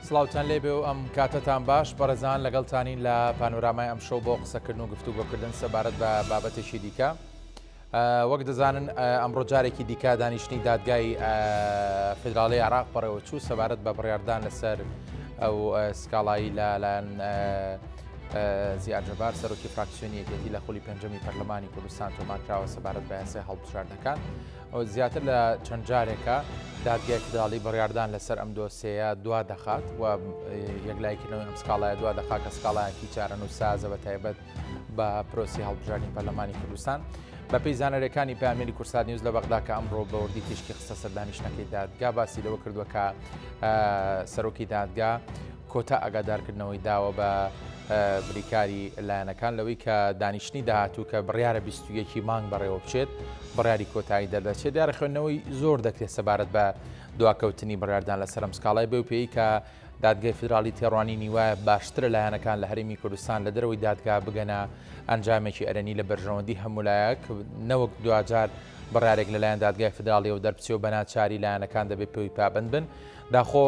سڵاوتان لێبێ و ئەم کاتتان باش بەڕێزان لەگەڵتانین لە پانۆرامای ئەم شەو بۆ قسەکردن و گفتوگۆکردن سەبارەت بە بابەتێکی دیکە. وەک دەزانن ئەمڕۆ جارێکی دیکە دانیشتنی دادگای فدراڵی عێراق بەڕێوە چوو سەبارەت بە بڕیاردان لەسەر ئەو سکاڵایی لەلایەن زیاد جەبار سەرۆکی فراکسیۆنی یەکێتی لە خۆلی پێنجەمی پەرلەمانی کوردستان تۆمارکراوە سەبارەت بە یاسای هەڵبژاردنەکان. زیاتر لە چەند جارێکە دادگای فدراڵی بڕیاردان لەسەر ئەم دۆسەیە دوا دەخات و یەکلایکردنەوەی ئەم سکاڵایە دوا دەخات کە سکاڵایەکی چارەن و سازە بە تایبەت بە پرۆسی هەڵبژاردنی پەرلەمانی کوردستان. بە پێی زانەرەکانی پامێری کورسات نیوز لە بەغدا کە ئەمڕۆ بە وردی تیشکی خستە سەر دانیشتنەکەی دادگا باسی لەوە کردووە کە سەرۆکی دادگا کۆتا ئاگادارکردنەوەی داوە بە بریکاری لایەنەکان لەوەی کە دانیشتنی داهاتوو کە بڕیارە 21 مانگ بەڕێوە بچێت بڕیاری کۆتایی دەردەچێت. دیارە خوێندنەوەی زۆر دەکرێت سەبارەت بە دواکەوتنی بڕیاردان لەسەر ئەم سکاڵای بێ و پێی کە دادگای فدراڵی تێڕوانی نیوایە باشترە لایەنەکان لە هەرێمی کوردستان لە دەرەوەی دادگا بگەنە ئەنجامێکی ئەرێنی لە بەرژەوەندی هەمولایەک نەوەک دوجار بڕارێک لەلایەن دادگای فدراڵی و دەربچێ و بەناچاری لایەنەکان دەبێت پێوی پابند بن. داخۆ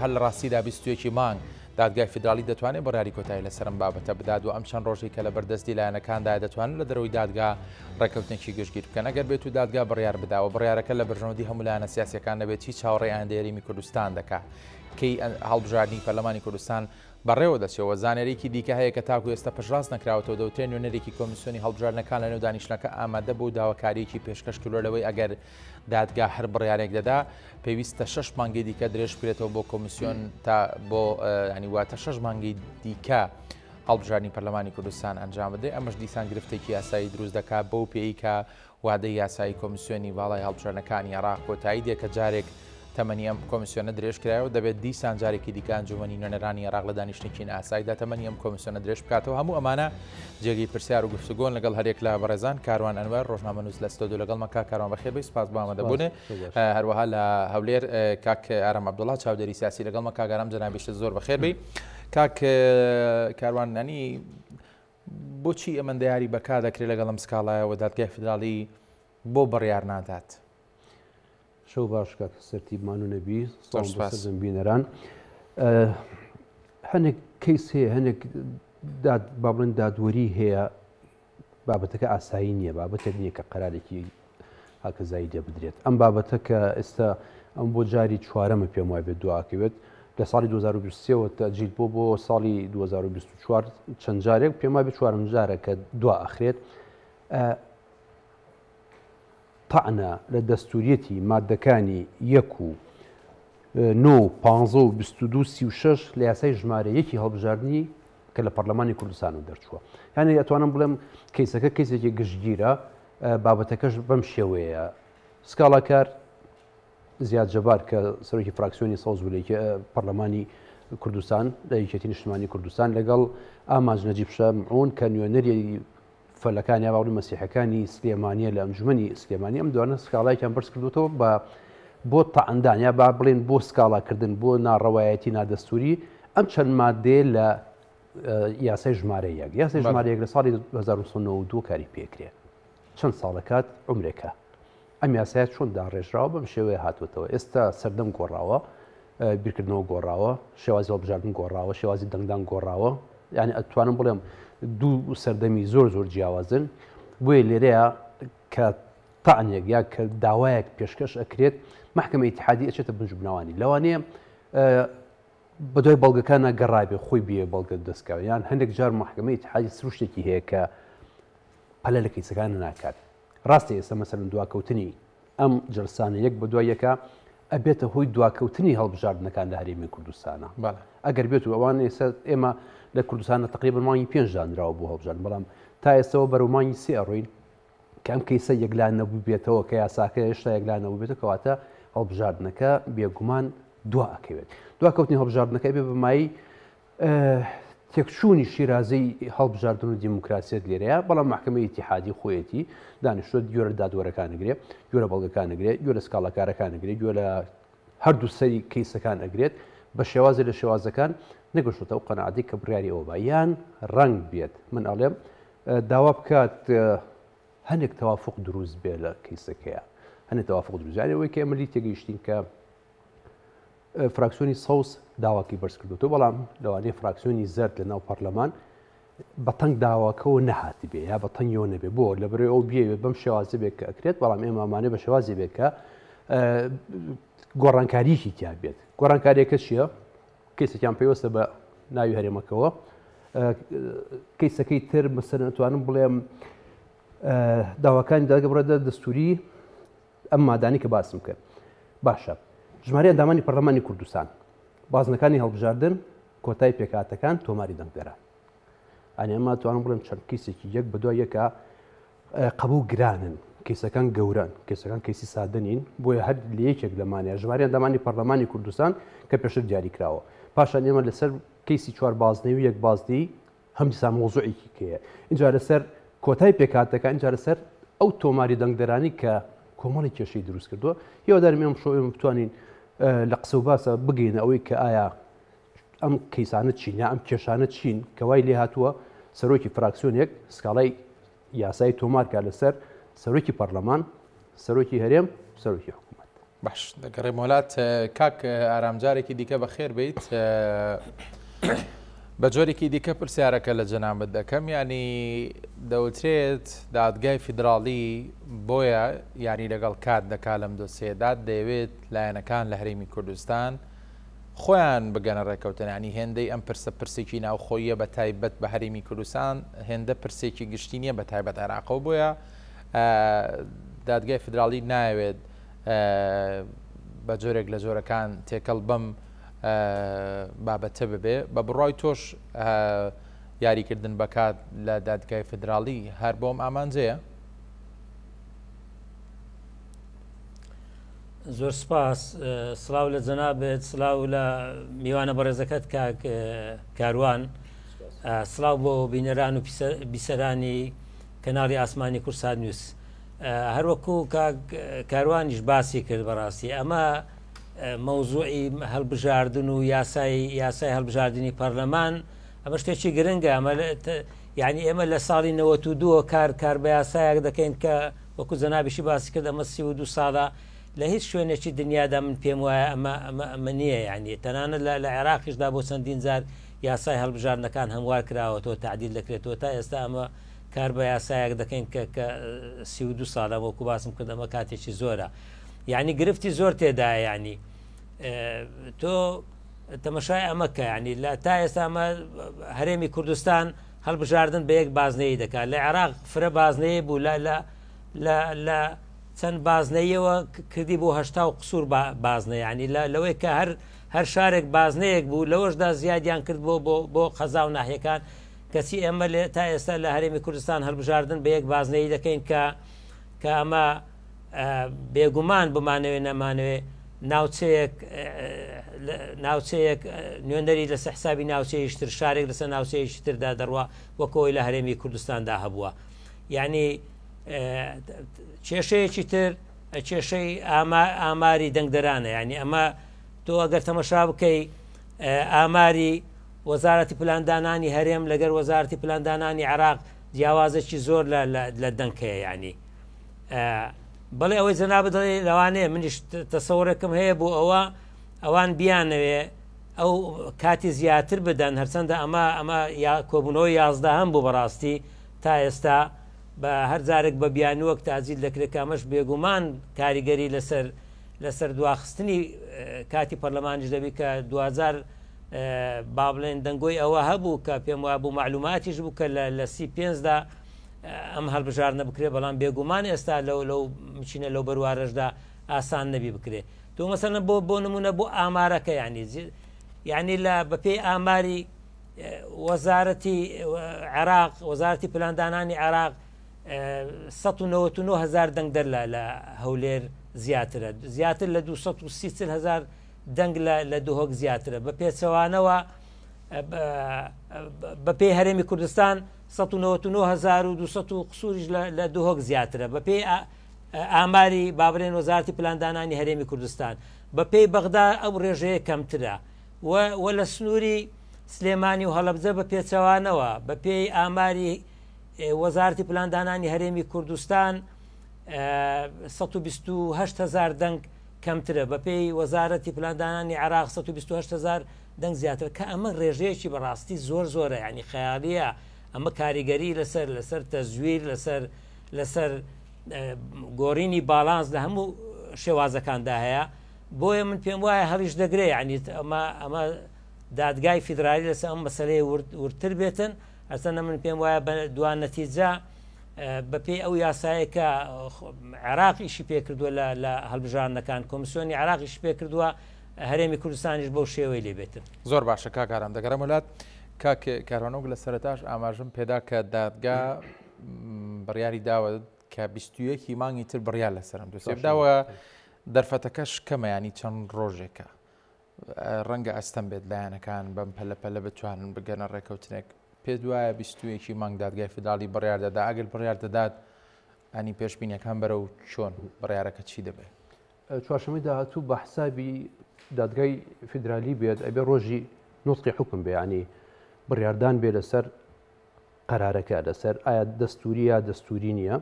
هەل ڕاستیدا 21 مانگ دادگای فدراڵی دەتوانێت بڕیاری کۆتایی لەسەرم بابەتە بدات و ئەم چەند ڕۆژی کە لە بەردەستی لایەنەکاندا دەتوانن لە دەرەوەی دادگا ڕێکەوتنێکی گشتگیر بکەن. ئەگەر بێت و دادگا بڕیار بداوە بڕیارەکە لە بەرژەوەندی هەموو لایەنە سیاسیەکان نەبێت هیچ چاوەڕێی ئایندەی هەرێمی کوردستان دەکات کەی هەڵبژاردننی پەرلەمانی کوردستان بەڕێوە دەچێتەوە. زانێرێکی دیکە هەیە کە تاکو ئێستا پشتڕاست نەکراوەتەوە دەوترێن نوێنەرێکی کۆمیسیۆنی هەڵبژاردنەکان لە نێو دانیشتنەکە ئامادە بوو داواکاریەکی پێشکەش کردەوەی ئەگەر دادگا هەر بڕیارێک دەدا پێویستە 6 مانگی دیکە درێژ بکرێتەوە بۆ کۆمیسیۆن تا بۆ ینی واتە 6 مانگی دیکە هەڵبژاردننی پەرلەمانی کوردستان ئەنجام بدەێت. ئەمەش دیسان گرفتێکی یاسایی دروست دەکات بەو پێی کە وادەی یاسایی کۆمیسیۆنی باڵای هەڵبژاردنەکانی عێراق کۆتایی دێکە جارێک تەمەنی ئەم کۆمیسیۆنە درێژ کرایەوە دەبێت دیسان جارێکی دیکە ئەنجومەنی نوێنەرانی عێراق لە دانیشتێکی ئاساییدا تەمەنی ئەم کۆمیسیۆنە درێژ بکاتەوە. هەموو ئەمانە جێگەی پرسیار و گفتوگۆن لەگەڵ هەرێک لە بەڕێزان کاروان ئەنوەر ڕۆژنامەنووس لە ستۆدیۆ لەگەڵ مەکا کاروان بەخێر بێ سپاس بۆ ئامادەبوونێ. هەروەها لە هەولێر کاک ئارام عەبدوڵڵا چاودێری سیاسی لەگەڵ مەکا گەرام جەنابیش زۆر بەخێر بێ. کاک کاروان نانی بۆچی ئەمەندەیاری بەکا دەکرێت لەگەڵ ئەم سکاڵایەوە دادگای فدراڵی بۆ بڕیار نادات؟ شەو باش کاک سەرتیبمان و نەبی بینەران. هەنێک کەیس هەیە هەنێک با بڵێن دادوەری هەیە بابەتەکە ئاسایی نییە بابەتێک نییە کە قەرارێکی هاکەزایی دێ بدرێت. ئەم بابەتە کە ئێستا ئەم بۆ جاری چوارەمە پێم وای بێت دواکەوێت لە ساڵی 2023ەوە تەجیل بۆ ساڵی 2024 چەند جارێک پێم وای بێت چوارەم جارە کە دوا ئەخرێت. تەعنە لە دەستوریەتی مادەکانی 1 و 9 15 و 22 36 لە یاسای ژمارە 1 هەڵبژاردننی کە لە پەرلەمانی کوردستان و دەرچووە. یانە ئەتوانم بڵێم کەیسەکە کەیسێکی گشتگیرە بابەتەکەش بەم شێوەیە. سکاڵاکار زیاد جەبار کە سەرۆکی فراکسیۆنی سەوزولێکی پەرلەمانی کوردستان لە یەکێتی نیشتیمانی کوردستان لەگەڵ ئاماژ نەجیب شەمعون کە نوێنەری فەلەکانی باوڵی مەسیحەکانی سلێمانیە لە ئەنجومەنی سلێمانی ئەم دوانە سکاڵایەکیان بەرز کردوتەوە بە بۆ تەعەندان یا با بڵێن بۆ سکاڵاکردن بۆ ناڕەوایەتی نادەستوری ئەم چەند مادێ لە یاسای ژمارە 1 یاسای ژمارە 1 لە ساڵی 1992 کاری پێکرێ چەند ساڵەکات عمرێکە. ئەم یاسایەت چۆن داڕێژراوە بەم شێوەیە هاتووەتەوە. ئێستا سەردەم گۆڕاوە، بیرکردنەوە گۆڕاوە، شێوازی هەڵبژاردن گۆڕاوە، شێوازی دەنگدان گۆڕاوە. یعنی ئەتوانم بڵێم دوو سەردەمی زۆر جیاوازن. بۆیە لێرەیە کە تەعنێک یا کە داوایەک پێشکەش ئەکرێت محکەمەی ئیتحادی ئەچێتە بنجبنەوانی لەوانەیە بەدوای بەڵگەکانە گەڕابێ خۆی بێ بەڵگە دەستکاوە یان هەندێک جار محکەمەی ئیتحادی سروشتێکی هەیە کە پەلە لە کەیسەکانە ناکات. ڕاستی ئێستا مەسەلەن دواکەوتنی ئەم جەلسانە یەک بە دوای یەکە ئەبێتە هۆی دواکەوتنی هەڵبژاردنەکان لە هەرێمی کوردستانە. ئەگەر بێت و ئەوان ئێستا ئێمە لە کوردستانە تقریبا مانگی 5 دانراوە بۆ هەڵبژاردن، بەڵام تا ئێستەوە بەرەومانی 3 ئەڕۆین کە ئەم کەیسە یەکلان نەبوو بێتەوە کە یاساکە هێشتا یەکلان نەبوو بێتە کەواتە هەڵبژاردنەکە بێگومان دوا ئەکەوێت. دواکەوتنی هەڵبژاردنەکە بێ بەمایی تێکچوونی شیرازەی هەڵبژاردن و دیموکراسیەت لێرەیە، بەڵام محکەمەی ئیتحادی خۆیەتی دانیشتووە گوێرە دادوەرەکان ئەگرێت، گوێرە بەڵگەکان ئەگرێت، گوێرە سکاڵاکارەکان ئەگرێت، گوێ لە هەردوو سەری کەیسەکان ئەگرێت بە شێوازی لە شێوازەکان نەگەشتە و قەنەعەتی کە بڕیاری ئەوە بە یان ڕەنگ بێت. من ئەڵێم داوا بکات هەندێک تەوافق دروست بێ لە کەیسەکەیە، هەندێک تەوافق دروست یانەوەی کە ئێمە لی تێگەیشتین کە فراکسیۆنی سەوس داواکی بەرز کردوەوە بەڵام لەوانەیە فراکسیۆنی زەرد لە ناو پەرلەمان بەتەنگ داواکەەوە نەهاتی بێ یا بەتەنگیەوە نەبێ بۆ لە بەرەوەی ئەو بێ بەم شێوازە بێت کە ئەکرێت بەڵام ئێمەمانێ بە شێوازی بێت کە گۆڕانکاریشی تیا بێت. گۆڕانکاریەکە چییە؟ کەیسێکیان پێوەستە بە ناوی هەرێمەکەەوە کەیسەکەی تر مەسەر نتوانم بڵێم داواکانی داگە بڕێدە دەستوری ئەم مادانی کە باسم کرد. باشە ژمارە ئەندامانی پەرلەمانی کوردستان بازنەکانی هەڵبژاردن کۆتای پێکاتەکان تۆماری دەنگدەرە. ئەنی ئەمە توانم بڵێم چەند کەیسێکی یەک بە دوای یەکە قبول گرانن کەیسەکان گەورن کەیسەکان کەیسی سادنین بۆیە هەر لە یەکێک لەمانەیە ژمارە ئەندامانی پەرلەمانی کوردستان کە پێشتر دیاری کراوە. پاشان ئێمە لەسەر کەیسی چوار بازنەی و یەک بازنەی هەم دیسان مۆزوعێکی کەیە اینجا لەسەر کۆتای پێکاتەکان اینجا لەسەر ئەو تۆماری دەنگدەرانی کە کۆمەڵی کێشەی دروست کردووە هێوادارم ئێمە شۆ بتوانین لە قسە و باسە بگەینە ئەوەی کە ئایا ئەم کەیسانە چین یا ئەم کێشانە چین کە وای لێ هاتووە سەرۆکی فراکسیۆنێک سکاڵای یاسای تۆمارکە لەسەر سەرۆکی پەرلەمان سەرۆکی هەرێم سەرۆکی حکوومەت. باش دەگەڕێم وڵات کاک ئارامجارێکی دیکە بەخێر بیت بە جۆرێکی دیکە پرسیارەکە لە جەنابەت دەکەم ینی دەوترێت دادگای فیدراڵی بۆیە یاری لەگەڵ کات دەکا لەم دۆسیێدات دەیەوێت لایەنەکان لە هەرێمی کوردستان خۆیان بگەنە ڕێکەوتنانی هێندەی ئەم پرسێکی ناوخۆیە بە تایبەت بە هەرێمی کوردستان هێندە پرسێکی گشتی نیە بە تایبەت عێراقەوە بۆیە دادگای فیدراڵی نایەوێت بە جۆرێک لە جۆرەکان تێکەڵ بەم بابەتە ببێ بە بڕای تۆش یاریکردن بەکات لە دادگای فیدراڵی هەر بۆم ئامانجەیە. زۆر سپاس سڵاو لە جەنابێت سڵاو لە میوانە بەڕێزەکەت کاروان سڵاو بۆ بینەران و بیسەرانی کەناڵی ئاسمانی کورسان نووس هەروەکو کاروانیش باسی کرد بەڕاستی ئەمە مەوزوعی هەڵبژاردن و یاسای هەڵبژاردننی پەرلەمان ئەمە شتێکی گرنگە ئەمە یعنی ئێمە لە ساڵی 92 کار بە یاسایەک دەکەین کە وەکو جەنابیشی باسی کرد ئەمە 32 ساڵە لە هیچ شوێنێکی دنیادا من پێم وایە ئەمە نییە یعنی تەنانەت لە عێراقیشدا بۆ چەندین جار یاسای هەڵبژاردنەکان هەموار کراوەتەوە تعدیل دەکرێتەوە تا ئێستا ئەمە کار بە یاسایەک دەکەین کە 32 ساڵە وەکو باسم کرد ئەمە کاتێکی زۆرە یعنی گرفتی زۆر تێدا ینی تۆ تەمەشای ئەمەکە ینی لە تا ئێستا ئەمە هەرێمی کوردستان هەڵبژاردن بە یەک بازنەیە دەکات لە عێراق فرە بازنەیە بوو لە چەند بازنەیەوە کردی بۆ هەشتا و قسوور بازنە ینی لەوەی کە هەر شارێک بازنەیەک بوو لەوەشدا زیادیان کرد بۆ قەزا و ناحیەکان کەسی ئەمە تا ئێستا لە هەرێمی کوردستان هەڵبژاردن بە یەک بازنەیە دەکەین کە ئەمە بێگومان بمانەوێ نەمانوێ ناوچەیەک نوێنەری لەسەر حسابی ناوچەیەشتر شارێک لەسەر ناوچەیەکی تردا دەڕوا وەکەوەی لە هەرێمی کوردستاندا هەبووە یعنی کێشەیەکی تر کێشەی ئاماری دەنگدەرانە ینی ئەمە تۆ ئەگەر تەمەشا بکەی ئاماری وەزارەتی پلاندانانی هەرێم لەگەر وەزارەتی پلاندانانی عێراق جیاوازێکی زۆر لە دەنگەیە ینی بەڵێ ئەوەی جەنابەت دەڵێ لەوانەیە منیش تەسەوڕێکم هەیە بۆ ئەوان بیانەوێ ئەو کاتی زیاتر بدەن هەرچەندە ئەمە کۆبوونەوەی 11 هەم بوو بەڕاستی تا ئێستا بە هەر جارێک بە بیانوەک تازیل دەکرێت کامەش بێگومان کاریگەری لەسەر دواخستنی کاتی پەرلەمانیش دەبی کە 2000 با بڵێن دەنگۆی ئەوە هەبوو کە پێم وایە بوو معلوماتیش بوو کە لە 35دا ئەم هەڵبژاردنە بکرێت بەڵام بێگومان ئێستا لەو مچینە لەو بەروارەشدا ئاسان نەبی بکرێت تۆ مەسەلەن بۆ نمونە بۆ ئامارەکە یعنی لە بەپێی ئاماری وەزارەتی عێراق وەزارەتی پلاندانانی عێراق 199,000 دەنگدەر لە هەولێر زیاتر لە 230,000 دەنگ لە دوهۆک زیاترە بە پێچەوانەوە بە پێی هەرێمی کوردستان 199,200 قسووریش لە دوهۆک زیاترە بە پێی ئاماری بابرێن وەزارەتی پلاندانانی هەرێمی کوردستان بە پێی بەغدا ئەو ڕێژەیە کەمترە و لە سنووری سلێمانی و هەڵەبجە بە پێچەوانەوە بە پێی ئاماری وەزارەتی پلاندانانی هەرێمی کوردستان 128,000 دەنگ کەمترە بە پێی وەزارەتی پلاندانانی عێراق 128,000 دەنگ زیاتر کە ئەمە ڕێژەیەکی بەڕاستی زۆرە ینی خەیاڵیە ئەمە کاریگەری لەسەر تەزویر لەسەر گۆڕینی باڵانس لە هەموو شێوازەکاندا هەیە بۆیە من پێم وایە هەڵیش دەگرێت ینی ئەمە دادگای فیدرالی لەسەر ئەم مەسەلەی ورتر بێتن ئەسەنە من پێم وایە دوان نەتیجە بەپێی ئەو یاسایەکە عێراقیشی پێکردووە لە هەڵبژاردنەکان کۆمیسیۆنی عێراقیش پێکردووە هەرێمی کوردستانیش بەو شێوەی لێبێتن زۆر باشە کاکارم دەگەڕم وڵات کاروانۆک لە سەرتاش ئاماژم پێدا کە دادگا بڕیاری داوە کە 21 مانگی تر بڕیار لەسەرم دوێداوە دەرفەتەکەش کەمە ینی چەند ڕۆژێکە ڕەنگە ئەستەم بێت لایەنەکان بەم پەلە بتوانن بگەنە ڕێکەوتنێک پێ دوایە 21 مانگ دادگای فدرالی بڕیار دەدا ئەگەر بڕیار دەدات ئەنی پێشبینیەکان بەرەو چۆن بڕیارەکە چی دەبێت چوارشەمەی داهاتوو بە حسابی دادگای فدرالی بێت ئەبێ ڕۆژی نوتقی حکم بێ ینی بڕیاردان بێ لەسەر قەرارەکە لەسەر ئایا دەستوریە دەستوری نییە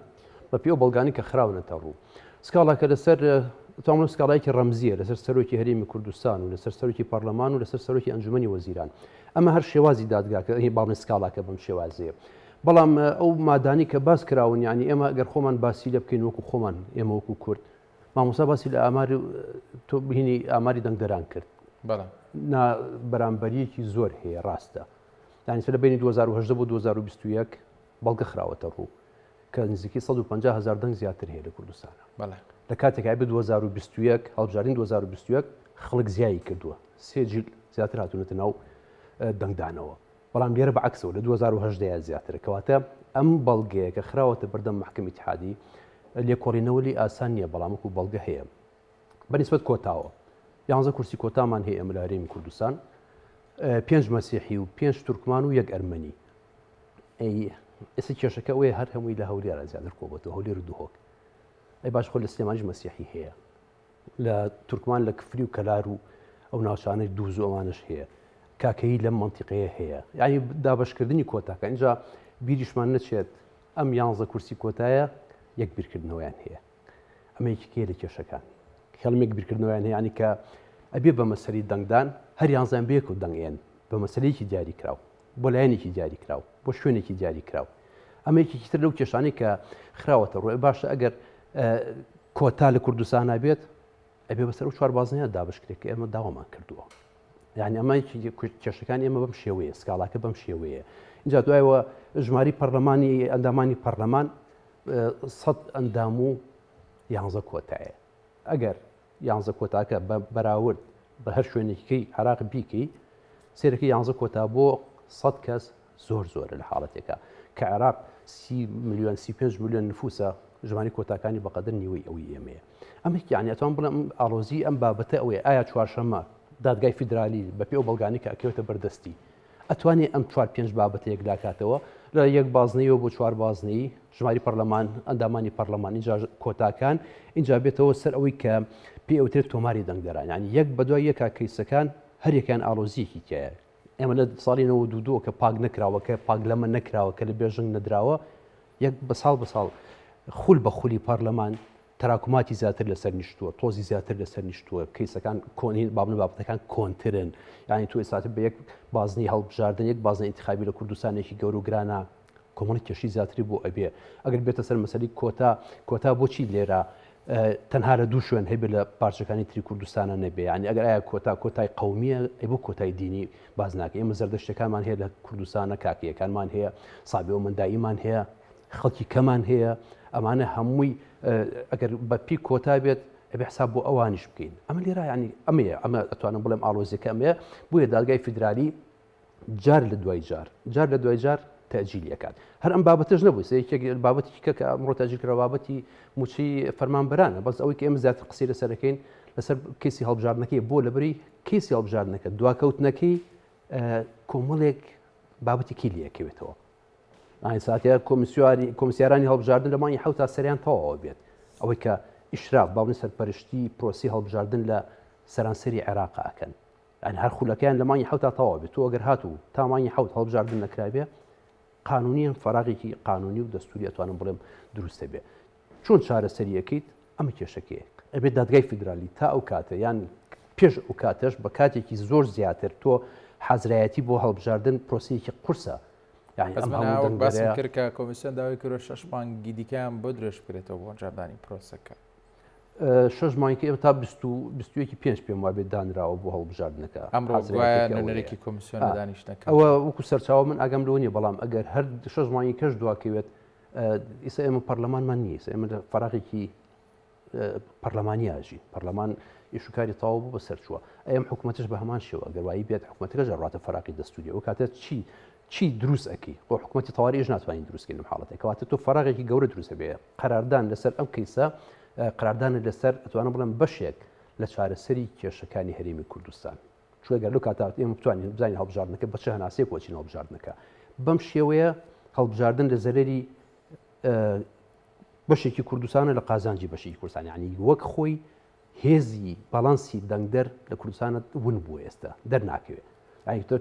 بە پێ بەڵگانی کە خراونەتە ڕوو سکاڵاکە لەسەر تامن سکاڵایکی ڕەمزیە لەسەر سەرۆکی هەرێمی کوردستان و لەسەر سەرۆکی پەرلەمان و لەسەر سەرۆکی ئەنجومەنی وەزیران ئەمە هەر شێوازی دادگاکە هی باڵن سکاڵاکە بەم شێوازەیە بەڵام ئەو مادانی کە باس کراون ینی ئێمە گەر خۆمان باسی لە بکەین وەکو خۆمان ئێمە وەکو کورد مامۆستا باسی لە ئاماری تۆ بهینی ئاماری دەنگدەران کرد بەرامبەریەکی زۆر هەیە ڕاستە یانی لە بینی 2010 بۆ 2021 بەڵگە خراوەتە ڕوو کە نزیکی 150,000 دەنگ زیاتر هەیە لە کوردستانە لە کاتێکای بە 2021 هەڵبژاردننی 2021 خەڵک زیایی کردووە سێ جیل زیاتر هاتوونەتە ناو دەنگدانەوە بەڵام لێرە بەعکسەوە لە 2010 زیاتر کەواتە ئەم بەڵگەیە کە خراوەتە بەردەم محکەمی اتحادی لێکۆڕینەوەی ئاسان نییە بەڵام وەکو بەڵگە هەیە بەنسبەت کۆتاوە 11 کورسی کۆتامان هەیە ئەمە لە هەرێمی کوردستان 5 مەسیحی و 5 تورکمان و 1 ئەرمەنی ئێستا کێشەکە ئەوەیە هەر هەمووی لە هەولێرە زیاتر کۆبێتەوە هەولێر و دوهۆک ئەی باش خۆ لە سلێمانیش مەسیحی هەیە لە تورکمان لە کفری و کەلار و ئەو ناوچانەی دووز و ئەمانش هەیە کاکەی لەم منتیقەیە هەیە یعنی دابشکردنی کۆتاکە اینجا بیریشمان نەچێت ئەم 11 کورسی کۆتایە یەک بیرکردنەوەیان هەیە ئەمەیەکێ لە کێشەکان خەڵمێک بیرکردنەوەیان هەیە ینی کە ئەبێ بە مەسەری دەنگدان هەر یانزان بێک و دەنگێن بە مەسلەیەکی دیاری کراو بۆ لایەنێکی دیاری کراو بۆ شوێنێکی دیاری کراو ئەمەیەکی تر لەو کێشانەی کە خراوەتە ڕۆی باشە ئەگەر کۆتا لە کوردستان نابێت ئەبێ بەسەر و چوار بازنەیە دابشکرێت کە ئێمە داوامان کردووە یعنی ئەمە کێشەکان ئێمە بەم شێوەیە سکاڵاکە بەم شێوەیە اینجا دوایەوە ژماری پەرلەمانی ئەندامانی پەرلەمان 100 ئەندام و 11 کۆتایە ئەگەر 11 کۆتاکە بەراورد بە هەر شوێنێکی عێراق بیکەی سێرەکە 11 کۆتا بۆ 100 کەس زۆرە لە حاڵەتێکە کە عێراق 30 میلیۆن 35 میلیۆن نفوسە ژماری کۆتاکانی بەقەدر نیوەی ئەوی ئێمەیە ئەمە یعنی ئەتوان بڵێم ئاڵۆزی ئەم بابەتە ئەوەیە ئایا چوارشەممە دادگای فیدرالی بەپێ ئەو بەڵگانی کە ئەکەوێتە بەردەستی ئەتوانێت ئەم 4-5 بابەتە یەکلاکاتەوە لە یەک بازنەیەوە بۆ 4 بازنەی ژماری پەرلەمان ئەندامانی پەرلەمان اینجا کۆتاکان اینجا بێتەوە سەر ئەوەی کە پێ ئەوترێت تۆماری دەنگدەران ینی یەک بەدوای یەکا کەیسەکان هەریەکان ئاڵۆزیەکی تایە ئێمە لە ساڵی 92 کە پاک نەکراوە کە پاک لەمە نەکراوە کە لە بێژنگ نەدراوە یەک بە ساڵ خول بە خولی پارلەمان تراکماتی زیاتر لەسەر نیشتووە تۆزی زیاتر لەسەر نیشتووە کەیسەکان کۆنین بابەتەکان کۆنترن یعنی تو ئێستا بە یەک بازنی هەڵبژاردن یەک بازنی انتخابی لە کوردستانێکی گەور و گرانە کۆمەڵی کێشی زیاتری بۆ ئەبێ ئەگەر بێتە سەر مەسەلی کۆتا بۆچی لێرە تەنها لە دوو شوێن هەبێت لە پارچەکانی تری کوردستانە نەبێ ینی ئەگەر ئایا کۆتای قەومیە بۆ کۆتای دینی باز ناکە ئێمە زەردەشتەکانمان هەیە لە کوردستانە کاکیەکانمان هەیە سابێ و منداییمان هەیە خەڵکی کەمان هەیە ئەمانە هەمووی ئەگەر بە پی کۆتا بێت ئەبێ حساب بۆ ئەوانیش بکەین ئەمە لێرە ینی ئەمە ئەتوانم بڵێم ئاڵۆزیەکە ئەمەیە بۆیە دادگای فیدرالی جار لە دوای جار تەجیلیەکان هەر ئەم بابەتش نەبووی بابەتی کە ئەمڕۆ تەجیلکرا بابەتی موچی فەرمانبەرانە بەس ئەوەی کە ئێمە زیاتر قسەی لەسەرەکەین لەسەر کەسی هەڵبژاردنەکەی بۆ لەبەری کەسی هەڵبژاردنەکە دواکەوتنەکەی کۆمەڵێک بابەتی لیەکەوێتەوە ساتیا کۆمسیارانی هەڵبژاردن لە مانگی 7 تا سەریان تەواوە بێت ئەوەی کە ئیشراف باڵی سەرپەرشتی پرۆسی هەڵبژاردن لە سەرانسەری عێراق ئەکەن ئەن هەر خولەکەیان لە مانگی 7 تا تەواو بێت تۆ ئەگەر هاتوو تا مانگی 7 هەڵبژاردن نەکرابێ قانونیان فەراغێکی قانونی و دەستوری ئەتوانم بڵێم دروستە بێ چۆن چارەسەریەکەیت ئەمە کێشەکەیە ئەبێت دادگای فیدرالی تا ئەو کاتە یان پێش ئەو کاتەش بە کاتێکی زۆر زیاتر تۆ حەزرایەتی بۆ هەڵبژاردن پرۆسەیەکی قورسە باسم کرد کە کۆمیسیۆن داوای کرۆ 6 مانگی دیکەیان بۆ درێژ بکرێتەوە بۆ ئەنجامدانی پرۆسەکە 6 مانگی ئێمە تا 25 پێم وابێت دانراوە بۆ هەڵبژاردنەکە ئەمڕۆنەرێکی کۆمیسیۆن دانیشتەکە ئەوە وەکو سەرچاوە من ئاگەم لەوە نیە بەڵام ئەگەر هەر 6 مانگی کەش دواکەوێت ئیسا ئێمە پەرلەمانمان نییە ئێمە لە فەراغێکی پەرلەمانی ئاژی پەرلەمان ئیشوکاری تاوا بوو بە سەرچووە ئەم حکوومەتش بە هەمان شێوە ئەگەروایی بێت حکوومەتەکە ژەڕاتە فەراقی دەستوریە و کاتێت چی دروست ئەکی بۆ حکوومەتی تەواریش ناتوانین دروستکەین لەم حاڵەتێک کەواتە تۆ فەراغێکی گەورە دروستە بێ قەراردان لەسەر ئەم کەیسە قەراردانە لەسەر ئەتوانە بڵێم بەشێک لە چارەسەری کێشەکانی هەرێمی کوردستان چوەگەر لەو کاتات ئێمە بتوانین بزانین هەڵبژاردنەکە بە چه هەناسەیەک وەچین هەڵبژاردنەکە بەم شێوەیە هەڵبژاردن لە زەرەری بەشێکی کوردستانە لە قازانجی بەشێکی کوردستان یعنی وەک خۆی هێزی باڵانسی دەنگدەر لە کوردستانە ون بووە ئێستا دەرناکەوێت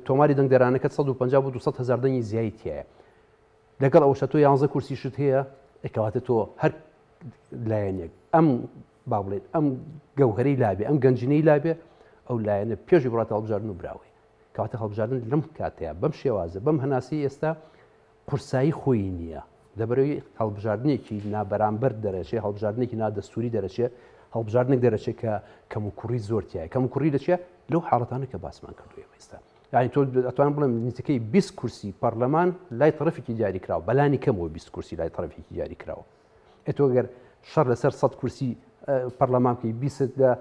تۆماری دەنگدەرانەکە 150 بۆ 200,000 دەنگی زیایی تایە لەگەڵ ئەوشە تۆ 11 کورسی شت هەیە ئەکەواتە تۆ هەر لایەنێک ئەم با بڵێت ئەم گەوهرەی لابێ ئەم گەنجینەی لابێ ئەو لایەنە پێشی بڕاتە هەڵبژاردن و براوی کەواتە هەڵبژاردن لەم کاتەیە بەم شێوازە بەم هەناسی ئێستا قورسایی خۆی نییە دەبەرەوەی هەڵبژاردنێکی نابەرامبەر دەرەچێ هەڵبژاردنێکی نادەستوری دەرەچێت هەڵبژاردنێک دەرەچێت کە کەموکوڕی زۆرتیایە کەموکوڕی دەچێت لەو حاڵەتانە کە باسمان کردووە ئێستا یعنی تۆ ئەتوانم بڵێم نزیکەی 20 کورسی پەرلەمان لای تەرەفێکی دیاری کراوە بەلانی کەمەوە 20 کورسی لای تەرەفێکی دیاری کراوە ئێتۆ گەر شەڕ لەسەر 100 کورسی پەرلەمانکەی 20 لە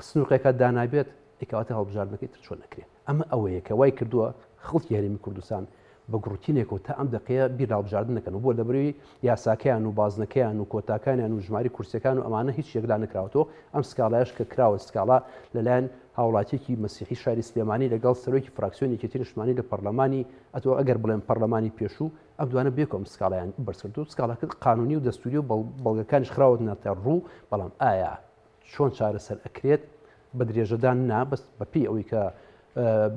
سنووقێکە دانابێت ئێکەواتە هەڵبژاردنەکەی تر چۆن نەکرێت ئەمە ئەوەیە کە وای کردووە خەڵکی هەرێمی کوردستان بە گروتینێکەوە تا ئەم دقەیە بیر هەڵبژاردن نەکەن و بۆ لەبەرەوەی یاساکەیان و بازنەکەیان و کۆتاکانیان و ژماری کورسەکان و ئەمانە هیچ یەکلا نکراوەتەوە ئەم سکاڵایش کە کراوە سکاڵا لەلایەن هاوڵاتیەکی مەسیحی شاری سلێمانی لەگەڵ سەرۆکی فراکسیۆنێکی تری نیشتمانی لە پەرلەمانی ئەتەوە ئەگەر بڵێن پەرلەمانی پێشوو ئەم دوانە بێکۆم سکاڵیان بەرزکرد و سکاڵاکە قانونی و دەستوری و بەڵگەکانیش خراوە ناتە ڕوو بەڵام ئایا چۆن چارەسەر ئەکرێت بە درێژەدان نا بەس بەپی ئەوەی کە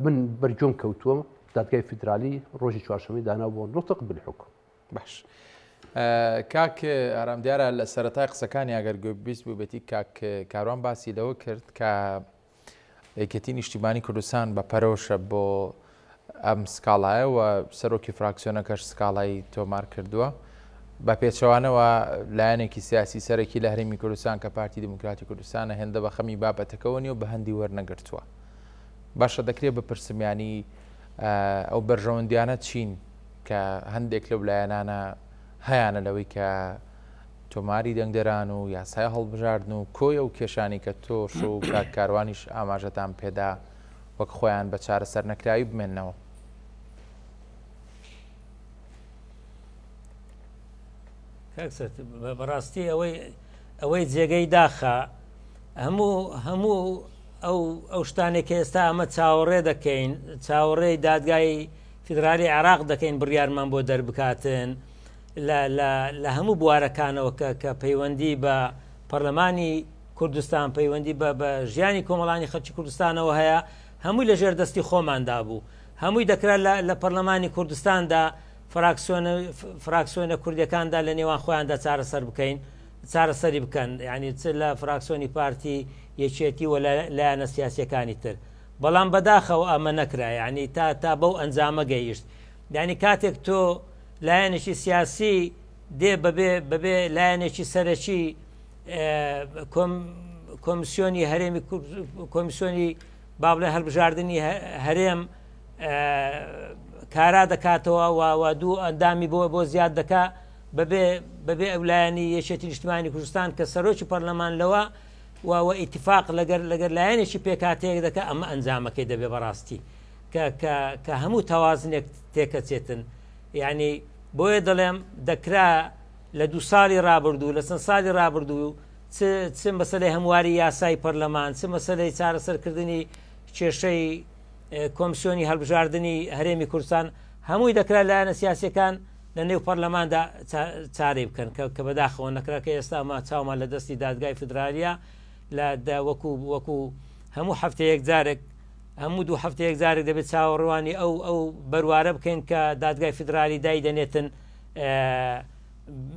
من بەرجۆم کەوتووە دادگای فیدرالی ڕۆژی چوارشەمەی دانا بۆ نوتق بالحکم باش کاک ئارامدیارە لە سەرەتای قسەکانی ئەگەر گوێبیست بوو بێتی کاک کاروان باسی لەوە کرد کە یەکێتی نیشتیمانی کوردستان بە پەرۆشە بۆ ئەم سکاڵایەوە سەرۆکی فراکسیۆنەکەش سکاڵایی تۆمار کردووە بە پێچەوانەوە لایەنێکی سیاسی سەرەکی لە هەرێمی کوردستان کە پارتی دموکراتی کوردستانە هێندە بە خەمی بابەتەکەەوە نیە و بە هەندی وەرنەگرتووە باشە دەکرێت بە پرسمیانی ئەو بەرژەوەندیانە چین کە هەندێک لەو لایەنانە هەیەە لەوەی کە تۆماری دەنگدەران و یاسای هەڵبژاردن و کۆی ئەو کێشانی کە تۆش و کاروانیش ئاماژەتان پێدا وەک خۆیان بە چارەسەر نەکراوی بمێننەوە. بەڕاستی ئەوەی جێگەی داخە هەموو ئەو شتانێک ئێستا ئەمە چاوەڕێ دەکەین چاوەڕێی دادگای فیدرالی عێراق دەکەین بڕیارمان بۆ دەربکاتن لە هەموو بوارەکانەوە کە پەیوەندی بە پەرلەمانی کوردستان پەیوەندی بە ژیانی کۆمەڵانی خەڵکی کوردستانەوە هەیە هەمووی لەژێر دەستی خۆماندا بوو هەمووی دەکرا لە پەرلەمانی کوردستاندا فراکسیۆنە کوردەکاندا لە نێوان خۆیاندا چارەسەر بکەین چارەسەری بکەن یعنی چ لە فراکسیۆنی پارتی یەکێتی و لایەنە سیاسیەکانی تر بەڵام بەداخەوە ئەمە نەکرا یعنی تا بەو ئەنجامە گەیشت یعنی کاتێک تۆ لایەنێکی سیاسی دێ بەبێ لایەنێکی سەرەکی کۆمیسیۆنی هەرێمی کۆمیسیۆنی با بڵێ هەڵبژاردننی هەرێم کارا دەکاتەوە و دوو ئەندامی بۆ زیاد دەکا بەبێ ئەولایەنی یەکێتی نیشتیمانی کوردستان کە سەرۆکی پەرلەمان لەوە و ئیتیفاق لەگەر لایەنێکی پێکاتەیەک دەکە ئەمە ئەنجامەکەی دەبێ بەڕاستی کە هەموو تەوازنێک تێکەچێتن یعنی بۆیە دەڵێم دەکرا لە 2 ساڵی ڕابردوو لە چەند ساڵی ڕابردوو چ مەسەلەی هەمواری یاسای پەرلەمان چ مەسەلەی چارەسەرکردنی کێشەی کۆمیسیۆنی هەڵبژاردننی هەرێمی کوردستان هەمووی دەکرا لایەنە سیاسیەکان لە نێو پەرلەماندا چارەی بکەن کە بەداخەوە نەکراکە ئێستا ئەمە چاومان لە دەستی دادگای فیدرالیە وەکو هەموو هەفتەیەک جارێک هەموو 2 هەفتەیەک جارێک دەبێت چاوەڕوانی ئەو بەروارە بکەین کە دادگای فیدرالی دای دەنێتن